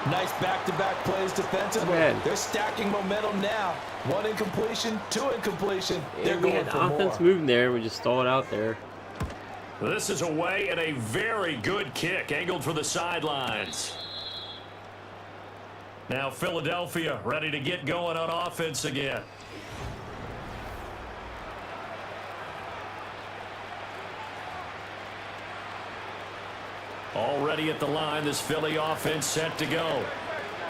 S4: Nice back-to-back plays defensively. They're stacking momentum now. 1 incompletion, 2 incompletion. They're going for more.
S1: Offense moving there. We just stall it out there.
S3: This is away and a very good kick angled for the sidelines. Now Philadelphia ready to get going on offense again. Already at the line, this Philly offense set to go.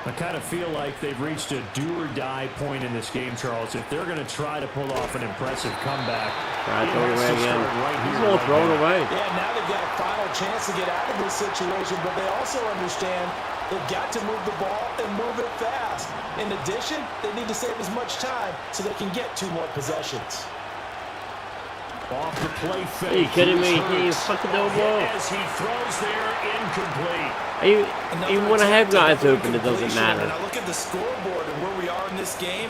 S3: I kind of feel like they've reached a do-or-die point in this game, Charles. If they're going to try to pull off an impressive comeback,
S1: throw it away again.
S3: He's
S1: going to throw it away.
S4: Yeah, now they've got a final chance to get out of this situation, but they also understand they've got to move the ball and move it fast. In addition, they need to save as much time so they can get 2 more possessions.
S3: Off the play fake.
S1: Are you kidding me? He fucking no ball.
S3: As he throws there, incomplete.
S1: Even when I have guys open, it doesn't matter.
S4: And I look at the scoreboard and where we are in this game,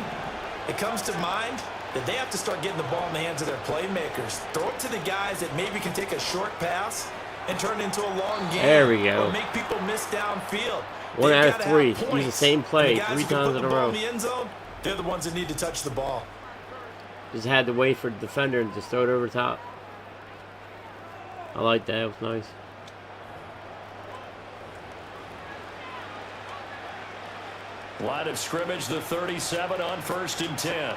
S4: it comes to mind that they have to start getting the ball in the hands of their playmakers. Throw it to the guys that maybe can take a short pass and turn it into a long game.
S1: There we go.
S4: Or make people miss downfield.
S1: 1 out of 3. Use the same play 3 times in a row.
S4: In the end zone, they're the ones that need to touch the ball.
S1: Just had to wait for the defender and just throw it over top. I like that. It was nice.
S3: Line of scrimmage, the 37 on 1st and 10.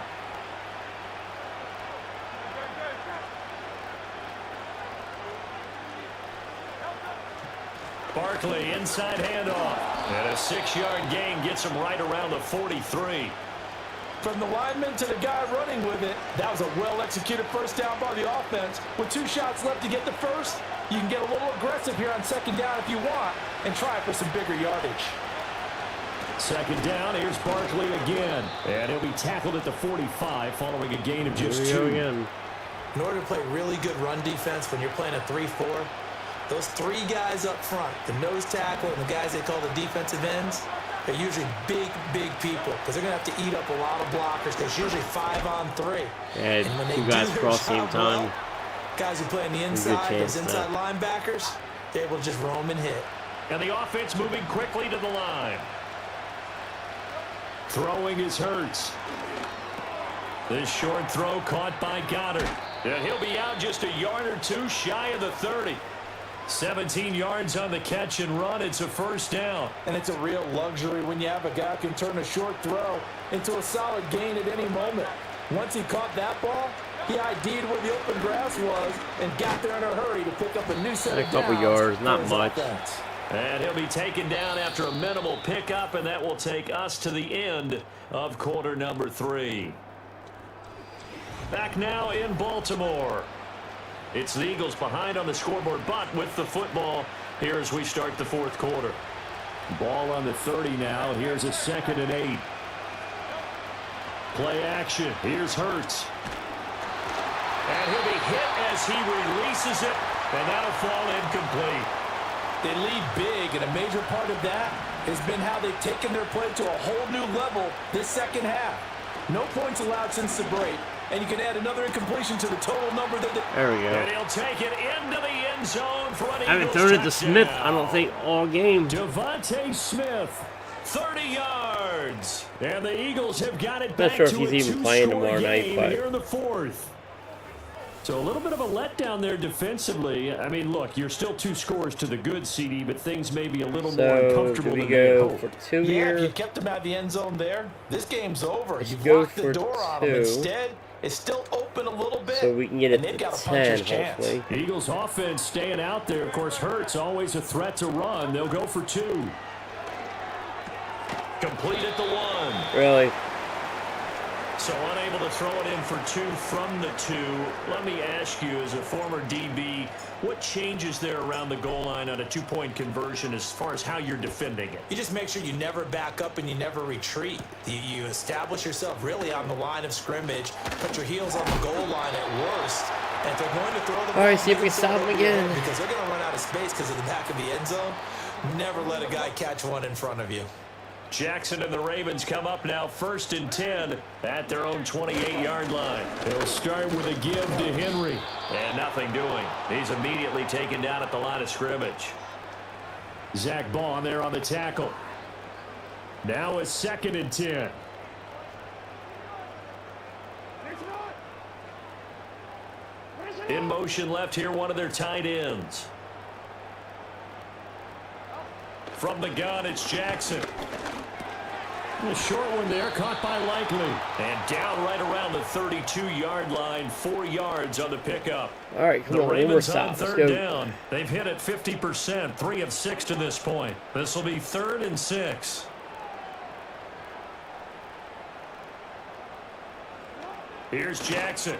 S3: Barkley, inside handoff. And a 6-yard gain gets him right around the 43.
S4: From the lineman to the guy running with it, that was a well-executed first down by the offense. With 2 shots left to get the first, you can get a little aggressive here on 2nd down if you want and try for some bigger yardage.
S3: 2nd down, here's Barkley again. And he'll be tackled at the 45 following a gain of just 2.
S1: Again.
S4: In order to play really good run defense when you're playing a 3-4, those 3 guys up front, the nose tackle and the guys they call the defensive ends, they're usually big people because they're going to have to eat up a lot of blockers. There's usually 5 on 3.
S1: Yeah, 2 guys cross same time.
S4: guys who play on the inside, those inside linebackers, they're able to just roam and hit.
S3: And the offense moving quickly to the line. Throwing is Hurts. This short throw caught by Goddard. And he'll be out just a yard or two shy of the 30. 17 yards on the catch and run. It's a first down.
S5: And it's a real luxury when you have a guy who can turn a short throw into a solid gain at any moment. Once he caught that ball, he ID'd where the open grass was and got there in a hurry to pick up a new set of downs.
S1: A couple yards, not much.
S5: Offense.
S3: And he'll be taken down after a minimal pickup, and that will take us to the end of quarter number 3. Back now in Baltimore. It's the Eagles behind on the scoreboard, but with the football here as we start the fourth quarter. Ball on the 30 now. Here's a 2nd and 8. Play action. Here's Hurts. And he'll be hit as he releases it, and that'll fall incomplete.
S5: They lead big, and a major part of that has been how they've taken their play to a whole new level this second half. No points allowed since the break, and you can add another incompletion to the total number that they...
S1: There we go.
S3: And he'll take it into the end zone for an
S1: I haven't
S3: Eagles
S1: thrown it to
S3: touchdown.
S1: Smith, I don't think, all game.
S3: Devontae Smith, 30 yards. And the Eagles have got it
S1: Not
S3: back
S1: sure if
S3: to
S1: he's
S3: a
S1: even playing
S3: two-score
S1: tomorrow night,
S3: game
S1: but-
S3: here in the fourth. So a little bit of a letdown there defensively. I mean, look, you're still 2 scores to the good, CD, but things may be a little more
S1: So,
S3: uncomfortable
S1: do we
S3: than they
S1: go
S3: hoped.
S1: for 2
S5: Yeah,
S1: here?
S5: if you kept them out of the end zone there, this game's over. You've
S1: go
S5: locked the
S1: for
S5: door on them.
S1: 2.
S5: Instead, it's still open a little bit,
S1: So we can get
S5: and
S1: it
S5: they've
S1: to
S5: got a puncher's
S1: 10,
S5: chance.
S1: hopefully.
S3: Eagles offense staying out there. Of course, Hurts always a threat to run. They'll go for 2. Complete at the 1.
S1: Really?
S3: So unable to throw it in for 2 from the 2. Let me ask you, as a former DB, what changes there around the goal line on a 2-point conversion as far as how you're defending it?
S4: You just make sure you never back up and you never retreat. You establish yourself really on the line of scrimmage, put your heels on the goal line at worst, and if they're going to throw the ball,
S1: All right, see if we can
S4: throw
S1: stop
S4: it
S1: him
S4: over your
S1: again.
S4: head because they're going to run out of space because of the back of the end zone. Never let a guy catch one in front of you.
S3: Jackson and the Ravens come up now 1st and 10 at their own 28-yard line. They'll start with a give to Henry. And nothing doing. He's immediately taken down at the line of scrimmage. Zach Bond there on the tackle. Now a 2nd and 10. In motion left here, one of their tight ends. From the gun, it's Jackson. A short one there, caught by Likely. And down right around the 32-yard line, 4 yards on the pickup.
S1: All right, come
S3: The
S1: on, one more
S3: Ravens
S1: stop.
S3: on
S1: Let's
S3: 3rd
S1: go.
S3: down. They've hit it 50%, 3 of 6 to this point. This will be 3rd and 6. Here's Jackson.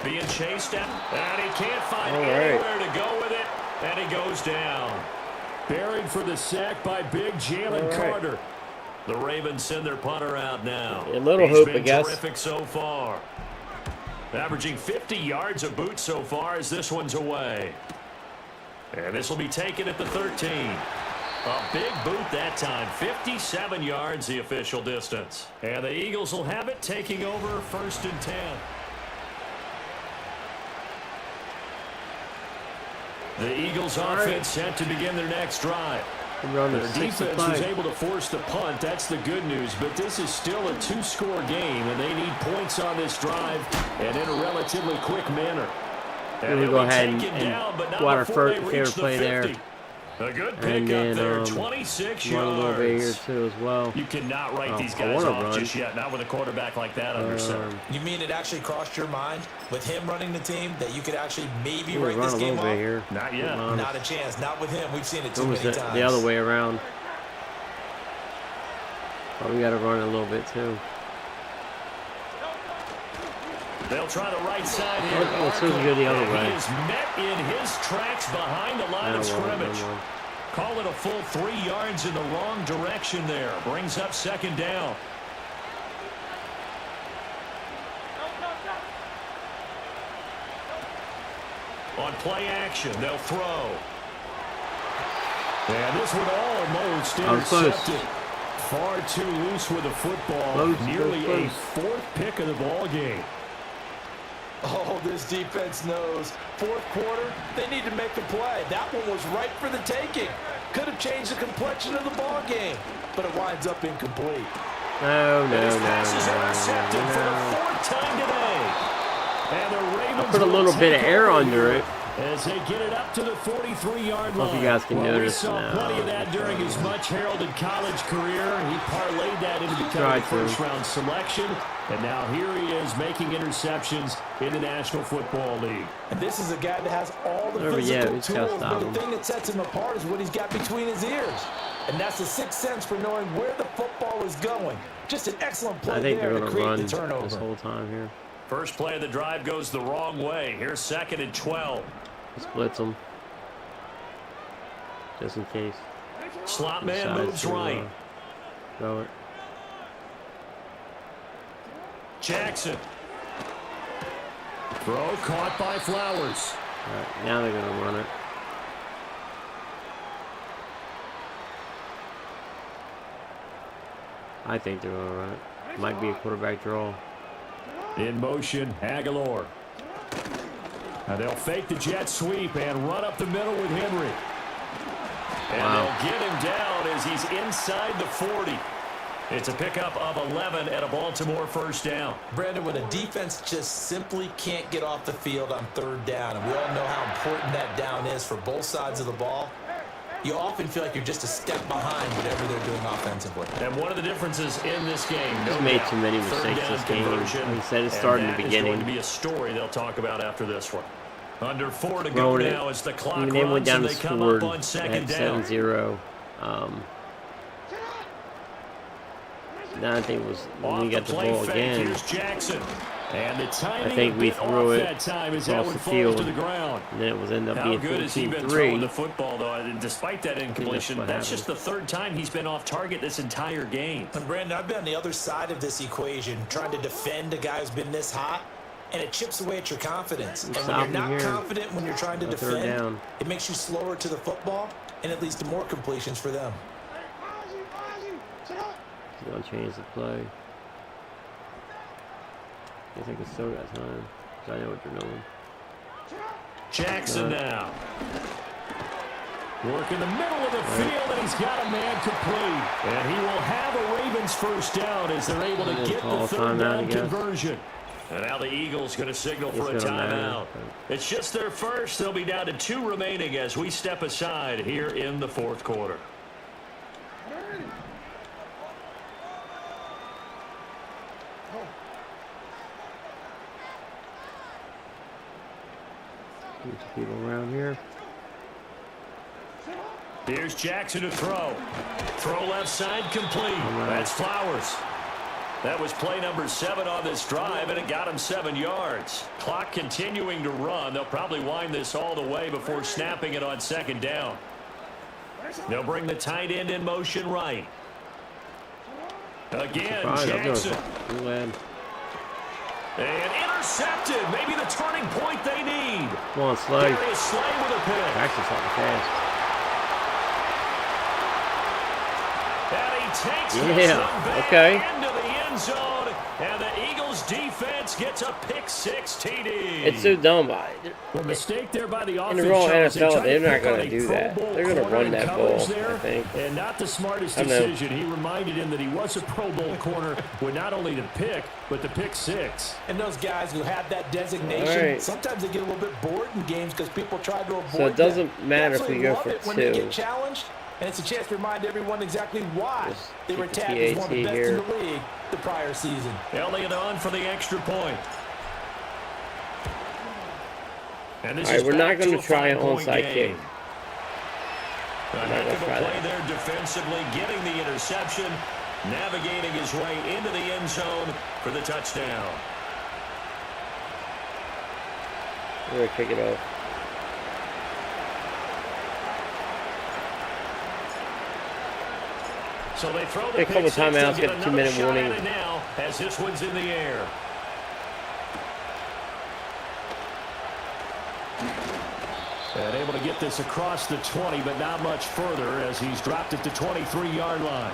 S3: Being chased out, and he can't find anywhere to go with it, and he goes down. Buried for the sack by big Jalen Carter. The Ravens send their punter out now.
S1: A little
S3: He's
S1: hope,
S3: been
S1: I guess.
S3: terrific so far. Averaging 50 yards a boot so far as this one's away. And this will be taken at the 13. A big boot that time. 57 yards the official distance. And the Eagles will have it, taking over 1st and 10. The Eagles offense set to begin their next drive.
S1: Run
S3: Their
S1: to
S3: defense
S1: 65.
S3: was able to force the punt. That's the good news. But this is still a 2-score game, and they need points on this drive and in a relatively quick manner. And
S1: We'll
S3: he'll
S1: go
S3: be
S1: ahead
S3: taken
S1: and
S3: down, but not
S1: go out our
S3: before they
S1: favorite
S3: reach the
S1: play there.
S3: 50. A good
S1: And
S3: pickup
S1: then
S3: there, 26
S1: run a little bit here
S3: yards.
S1: too as well.
S3: You cannot write these
S1: I
S3: guys
S1: wanna
S3: off
S1: run.
S3: just yet, not with a quarterback like that under center.
S4: You mean it actually crossed your mind with him running the team that you could actually maybe
S1: We'll
S4: write
S1: run
S4: this
S1: a
S4: game
S1: little
S4: off?
S1: bit here.
S3: Not yet.
S4: Not a chance. Not with him. We've seen it too
S1: Almost
S4: many times.
S1: the other way around. But we got to run a little bit too.
S3: They'll try the right side here.
S1: Oh, it's supposed to go the other
S3: And
S1: way.
S3: He is met in his tracks behind the line of scrimmage. Call it a full 3 yards in the wrong direction there. Brings up 2nd down. On play action, they'll throw. And this one almost intercepted. Far too loose with the football.
S1: Close,
S3: Nearly
S1: close.
S3: a 4th pick of the ball game.
S4: Oh, this defense knows. Fourth quarter, they need to make a play. That one was right for the taking. Could have changed the complexion of the ball game, but it winds up incomplete.
S1: No.
S3: Intercepted for the fourth time today. And the Ravens
S1: I put a little bit of air under it.
S3: as they get it up to the 43-yard line.
S1: Hope you guys can notice
S3: we saw
S1: now.
S3: plenty of that during his much heralded college career. He parlayed that into becoming a first-round selection. And now here he is making interceptions in the National Football League.
S4: And this is a guy that has all the physical tools, but the thing that sets him apart is what he's got between his ears. And that's the sixth sense for knowing where the football is going. Just an excellent play there to create the turnover.
S1: This whole time here.
S3: First play of the drive goes the wrong way. Here's 2nd and 12.
S1: Splits them. Just in case.
S3: Slot man moves right.
S1: Throw it.
S3: Jackson. Throw caught by Flowers.
S1: All right, now they're going to run it. I think they're going to run it. Might be a quarterback draw.
S3: In motion, Aguilar. Now they'll fake the jet sweep and run up the middle with Henry. And they'll get him down as he's inside the 40. It's a pickup of 11 at a Baltimore first down.
S4: Brandon, when a defense just simply can't get off the field on third down, and we all know how important that down is for both sides of the ball, you often feel like you're just a step behind whatever they're doing offensively.
S3: And one of the differences in this game,
S1: He's made too many mistakes this game. He said it started in the beginning.
S3: Going to be a story they'll talk about after this one. Under 4 to go now as the clock
S1: they went
S3: runs
S1: down
S3: and
S1: to
S3: they come up
S1: scored
S3: on second
S1: at
S3: down.
S1: 7-0. Now I think it was when we got the ball again.
S3: Here's Jackson. And the timing
S1: I think we threw it
S3: that time as
S1: across the field,
S3: to the ground.
S1: and then it was ended up being 14-3.
S3: How good has he been throwing the football, though? Despite that incompletion, that's just the third time he's been off target this entire game.
S4: And Brandon, I've been on the other side of this equation, trying to defend a guy who's been this hot, and it chips away at your confidence. And when you're not confident when you're trying to defend, it makes you slower to the football, and it leads to more completions for them.
S1: He's going to change the play. I think it's still got time. I know what you're doing.
S3: Jackson now. Work in the middle of the field, and he's got a man complete. And he will have a Ravens first down as they're able to get the third down conversion. And now the Eagles going to signal for a timeout. It's just their first. They'll be down to 2 remaining as we step aside here in the fourth quarter.
S1: People around here.
S3: Here's Jackson to throw. Throw left side complete. That's Flowers. That was play number 7 on this drive, and it got him 7 yards. Clock continuing to run. They'll probably wind this all the way before snapping it on second down. They'll bring the tight end in motion right. Again, Jackson. And intercepted. Maybe the turning point they need.
S1: Come on, Slay.
S3: Darius Slay with a pick.
S1: Actually, something fast.
S3: And he takes this one back into the end zone. And the Eagles defense gets a pick 6 TD.
S1: It's so dumb.
S3: The mistake there by the offense.
S1: In the real NFL, they're not going to do that. They're going to run that ball, I think.
S3: And not the smartest decision. He reminded him that he was a Pro Bowl corner with not only the pick, but the pick 6.
S4: And those guys who have that designation, sometimes they get a little bit bored in games because people try to avoid
S1: So it doesn't matter if we go for 2.
S4: When they get challenged, and it's a chance to remind everyone exactly why they were tagged as one of the best in the league the prior season.
S3: Elliott on for the extra point. And this
S1: we're not going to try an onside kick.
S3: A heck of a play there defensively, getting the interception, navigating his way into the end zone for the touchdown.
S1: We're going to kick it off.
S3: So they throw the
S1: a couple timeouts, get a 2-minute warning.
S3: Now, as this one's in the air. And able to get this across the 20, but not much further as he's dropped it to 23-yard line.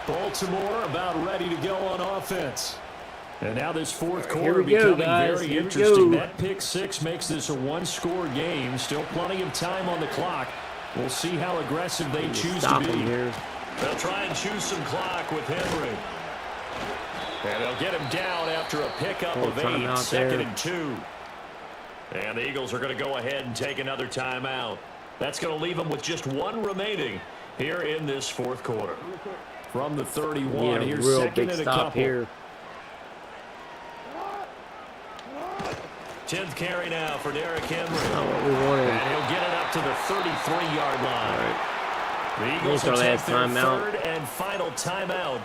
S3: Baltimore about ready to go on offense. And now this fourth
S1: Here
S3: quarter
S1: we go,
S3: becoming
S1: guys.
S3: very
S1: Here we
S3: interesting.
S1: go.
S3: That pick six makes this a one-score game. Still plenty of time on the clock. We'll see how aggressive they choose to
S1: Stop
S3: be.
S1: him here.
S3: They'll try and choose some clock with Henry. And they'll get him down after a pickup of 8, 2nd and 2. And the Eagles are going to go ahead and take another timeout. That's going to leave them with just one remaining here in this fourth quarter. From the 31, here's
S1: real
S3: second
S1: big
S3: and a
S1: stop
S3: couple.
S1: here.
S3: 10th carry now for Derrick Henry.
S1: Not what we wanted.
S3: And he'll get it up to the 33-yard line.
S1: All right.
S3: The Eagles
S1: Our
S3: will take
S1: last
S3: their
S1: timeout.
S3: third and final timeout.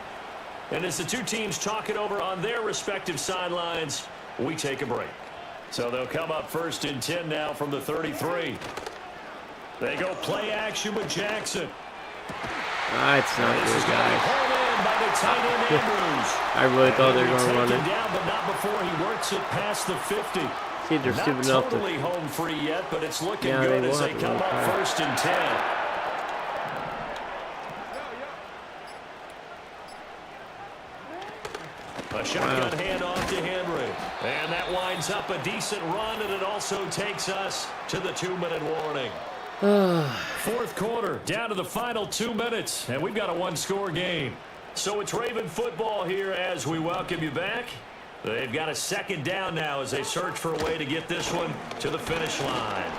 S3: And as the two teams talk it over on their respective sidelines, we take a break. So they'll come up 1st and 10 now from the 33. They go play action with Jackson.
S1: That's not
S3: This is
S1: good,
S3: going to be
S1: guys.
S3: pulled in by the tight end Andrews.
S1: I really thought they were going to run
S3: Taken
S1: it.
S3: down, but not before he works it past the 50.
S1: See if they're
S3: Not
S1: stupid enough to.
S3: totally home free yet, but it's looking
S1: Yeah,
S3: good
S1: they
S3: as
S1: will
S3: they
S1: have to
S3: come
S1: run
S3: up
S1: fast.
S3: 1st and 10. A shotgun handoff to Henry. And that winds up a decent run, and it also takes us to the 2-minute warning. Fourth quarter, down to the final 2 minutes, and we've got a one-score game. So it's Raven football here as we welcome you back. They've got a 2nd down now as they search for a way to get this one to the finish line.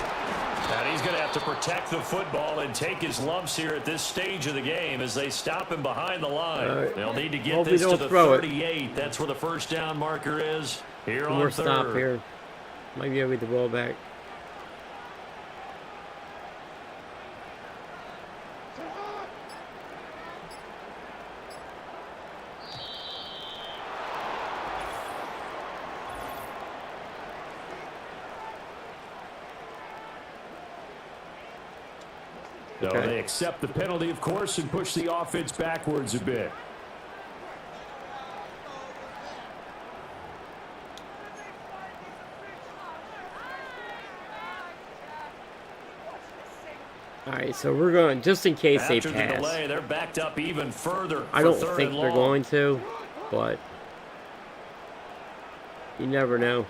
S3: And he's going to have to protect the football and take his lumps here at this stage of the game as they stop him behind the line.
S1: Right.
S3: They'll need to get
S1: Hope we
S3: this to
S1: don't
S3: the
S1: throw it.
S3: 38. That's where the first down marker is here on
S1: More
S3: third.
S1: stop here. Might be able to get the ball back.
S3: So
S1: Okay.
S3: they accept the penalty, of course, and push the offense backwards a bit.
S1: All right, so we're going just in case they
S3: After the
S1: pass.
S3: delay, they're backed up even further.
S1: I
S3: for
S1: don't
S3: third
S1: think
S3: and
S1: they're
S3: long.
S1: going to, but you never know.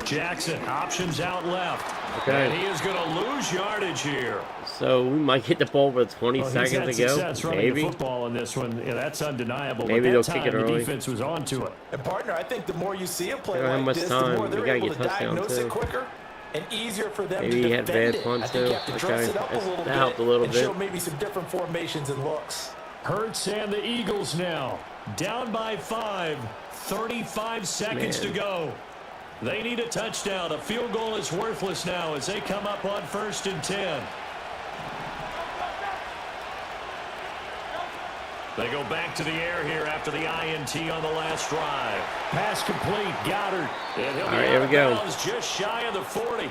S3: Jackson, options out left.
S1: Okay.
S3: And he is going to lose yardage here.
S1: So we might get the ball with 20
S3: Well, he's had
S1: seconds to go.
S3: success running
S1: Maybe.
S3: the football in this one. Yeah, that's undeniable.
S1: Maybe
S3: but
S1: they'll
S3: that
S1: kick
S3: time,
S1: it
S3: the
S1: early.
S3: defense was onto it.
S4: And partner, I think the more you see a play
S1: They don't have
S4: like
S1: much
S4: this,
S1: time.
S4: the more
S1: They
S4: they're
S1: gotta
S4: able
S1: get
S4: to
S1: touchdown,
S4: diagnose
S1: too.
S4: it quicker and easier for them
S1: Maybe
S4: to
S1: he had
S4: defend
S1: bad
S4: it.
S1: punts,
S4: I think
S1: too.
S4: you have to dress
S1: Okay.
S4: it up a little
S1: That
S4: bit
S1: helped a little
S4: and
S1: bit.
S4: show maybe some different formations and looks.
S3: Hurts and the Eagles now. Down by 5. 35 seconds to go. They need a touchdown. A field goal is worthless now as they come up on 1st and 10. They go back to the air here after the INT on the last drive. Pass complete. Goddard. And he'll be
S1: All right,
S3: out
S1: here we
S3: of
S1: go.
S3: bounds just shy of the 40.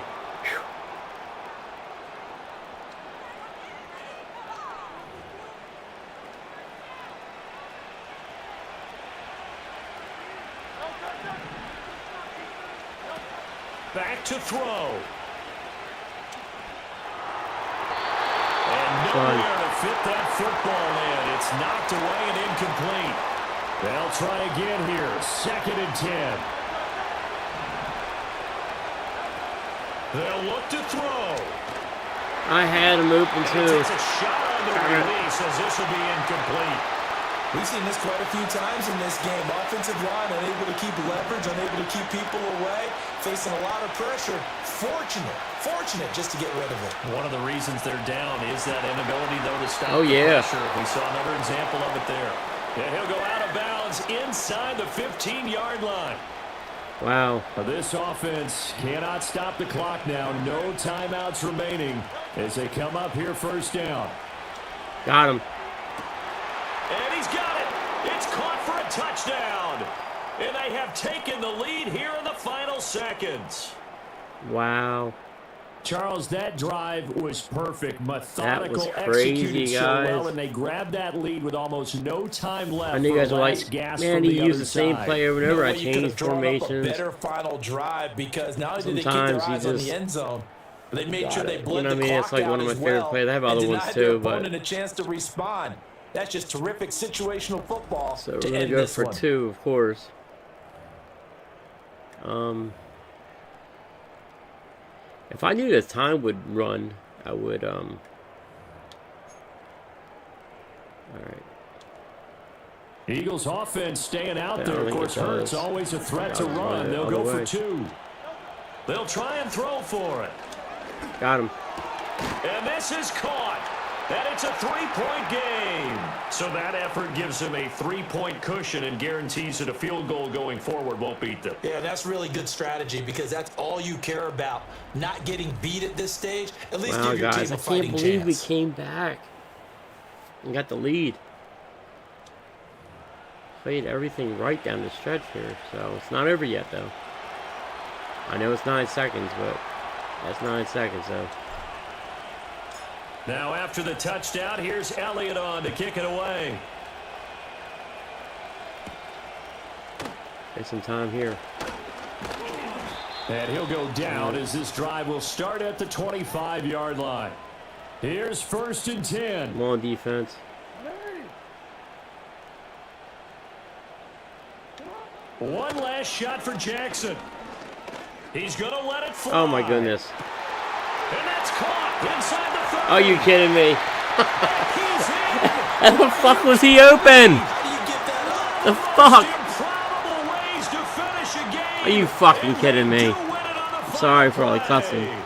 S3: Back to throw. And nowhere to fit that football in. It's knocked away and incomplete. They'll try again here. 2nd and 10. They'll look to throw.
S1: I had him open
S3: And he
S1: too.
S3: takes a shot on the
S1: Darn it.
S3: release as this will be incomplete.
S4: We've seen this quite a few times in this game. Offensive line unable to keep leverage, unable to keep people away, facing a lot of pressure. Fortunate just to get rid of it.
S3: One of the reasons they're down is that inability, though, to stop
S1: Oh,
S3: the
S1: yeah.
S3: pressure. We saw another example of it there. And he'll go out of bounds inside the 15-yard line.
S1: Wow.
S3: This offense cannot stop the clock now. No timeouts remaining as they come up here 1st down.
S1: Got him.
S3: And he's got it. It's caught for a touchdown. And they have taken the lead here in the final seconds.
S1: Wow.
S3: Charles, that drive was perfect. Methodical,
S1: crazy,
S3: executed so
S1: guys.
S3: well, and they grabbed that lead with almost no time left.
S1: I knew you
S3: for
S1: guys
S3: a
S1: were
S3: last
S1: like,
S3: gasp
S1: man,
S3: from
S1: he
S3: the
S1: used
S3: other
S1: the same
S3: side.
S1: play over and over. I
S4: You could have
S1: changed
S4: drawn up a
S1: formations.
S4: better final drive because not only did they keep
S1: Sometimes
S4: their
S1: you
S4: eyes on
S1: just
S4: the end zone, but they made sure
S1: got
S4: they
S1: it.
S4: bled
S1: You know what I
S4: the
S1: mean?
S4: clock
S1: It's like
S4: out
S1: one of my
S4: as
S1: favorite
S4: well
S1: plays. I have other
S4: and
S1: ones
S4: denied
S1: too,
S4: their
S1: but-
S4: opponent a chance to respond. That's just terrific situational football
S1: So we're
S4: to
S1: going to
S4: end
S1: go
S4: this
S1: for
S4: one.
S1: 2, of course. If I knew the time would run, I would, alright.
S3: Eagles offense staying out
S1: Yeah, I
S3: there.
S1: don't
S3: Of
S1: think
S3: course,
S1: it does.
S3: Hurts always a threat to
S1: Yeah, I'll
S3: run.
S1: run it
S3: They'll
S1: other
S3: go for
S1: way.
S3: 2. They'll try and throw for it.
S1: Got him.
S3: And this is caught. And it's a 3-point game. So that effort gives them a 3-point cushion and guarantees that a field goal going forward won't beat them.
S4: Yeah, that's really good strategy because that's all you care about. Not getting beat at this stage. At least
S1: Wow,
S4: give your
S1: guys,
S4: team
S1: I
S4: a fighting
S1: can't believe
S4: chance.
S1: we came back and got the lead. Played everything right down the stretch here, so it's not over yet, though. I know it's 9 seconds, but that's 9 seconds, though.
S3: Now after the touchdown, here's Elliott on to kick it away.
S1: Take some time here.
S3: And he'll go down as this drive will start at the 25-yard line. Here's 1st and 10.
S1: Come on, defense.
S3: One last shot for Jackson. He's going to let it fly.
S1: Oh, my goodness.
S3: And that's caught inside the 30.
S1: Are you kidding me?
S3: He's in.
S1: How the fuck was he open?
S4: How do you get that up?
S1: The fuck?
S3: Improbable ways to finish a game.
S1: Are you fucking
S3: And
S1: kidding
S3: they
S1: me?
S3: do win it on the
S1: Sorry for all the
S3: final
S1: cussing.
S3: play.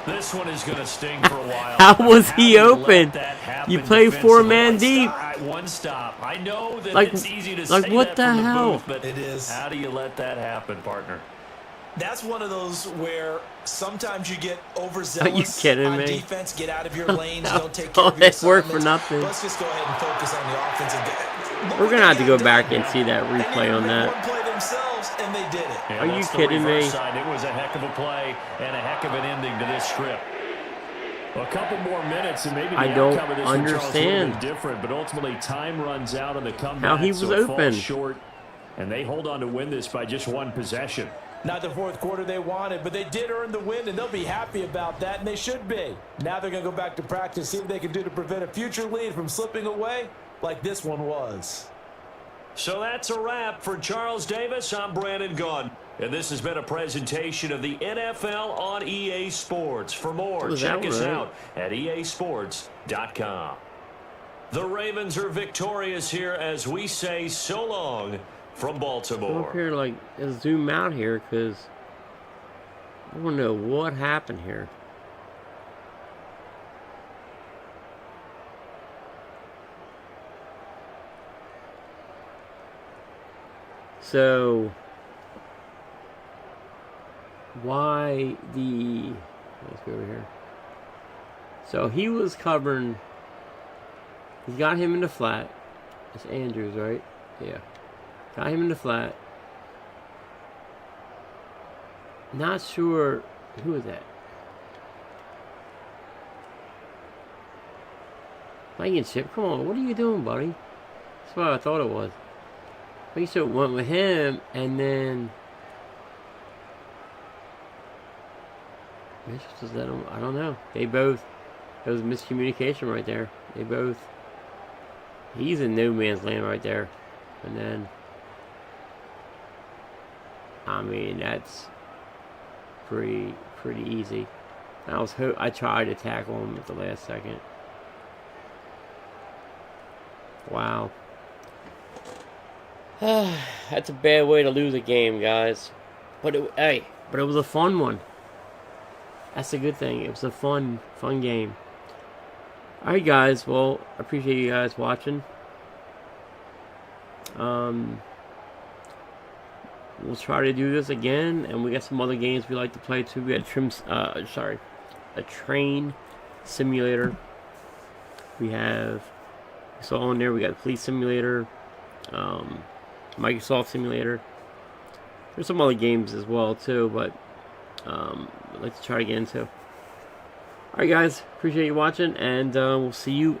S3: This one is going to sting for a while.
S1: How was he
S3: How do you let
S1: open?
S3: that happen
S1: You play
S3: defensively?
S1: 4-man deep.
S3: All right, one stop. I know that
S1: Like-
S3: it's easy to
S1: like
S3: say
S1: what
S3: that from
S1: the hell?
S3: booth, but
S4: It is.
S3: how do you let that happen, partner?
S4: That's one of those where sometimes you get overzealous
S1: Are you kidding
S4: on
S1: me?
S4: defense, get out of your lanes, don't take care of your
S1: That worked for
S4: assignments.
S1: nothing.
S4: Let's just go ahead and focus on the offense. And
S1: We're gonna have to go back and see that replay on that.
S4: One play themselves, and they did it.
S3: Yeah,
S1: Are you
S3: that's the
S1: kidding me?
S3: reverse side. It was a heck of a play and a heck of an ending to this script. A couple more minutes and maybe the
S1: I don't
S3: outcome of this one, Charles, would have been
S1: understand
S3: different, but ultimately time runs out on the comeback.
S1: how he was
S3: so it falls
S1: open.
S3: short, and they hold on to win this by just 1 possession.
S5: Not the fourth quarter they wanted, but they did earn the win, and they'll be happy about that, and they should be. Now they're going to go back to practice, see what they can do to prevent a future lead from slipping away like this one was.
S3: So that's a wrap for Charles Davis. I'm Brandon Gunn. And this has been a presentation of the NFL on EA Sports. For more,
S1: Was
S3: check
S1: that
S3: us
S1: right?
S3: out at easports.com. The Ravens are victorious here as we say so long from
S1: Come
S3: Baltimore.
S1: up here, like, let's zoom out here, because I want to know what happened here. So, why the... Let's go over here. So, he was covering... He's got him in the flat. It's Andrews, right? Yeah. Got him in the flat. Not sure... Who is that? Blankenship, come on. What are you doing, buddy? That's what I thought it was. Blankenship went with him, and then... Was that him? I don't know. They both... There was miscommunication right there. They both... He's in no man's land right there. And then... I mean, that's... pretty easy. I tried to tackle him at the last second. Wow. That's a bad way to lose a game, guys. But it was a fun one. That's a good thing. It was a fun game. Alright, guys. Well, I appreciate you guys watching. We'll try to do this again, and we got some other games we like to play too. We got a train simulator. We have, so on there we got Police Simulator, Microsoft Simulator. There's some other games as well too, but I'd like to try to get into. Alright guys, appreciate you watching, and we'll see you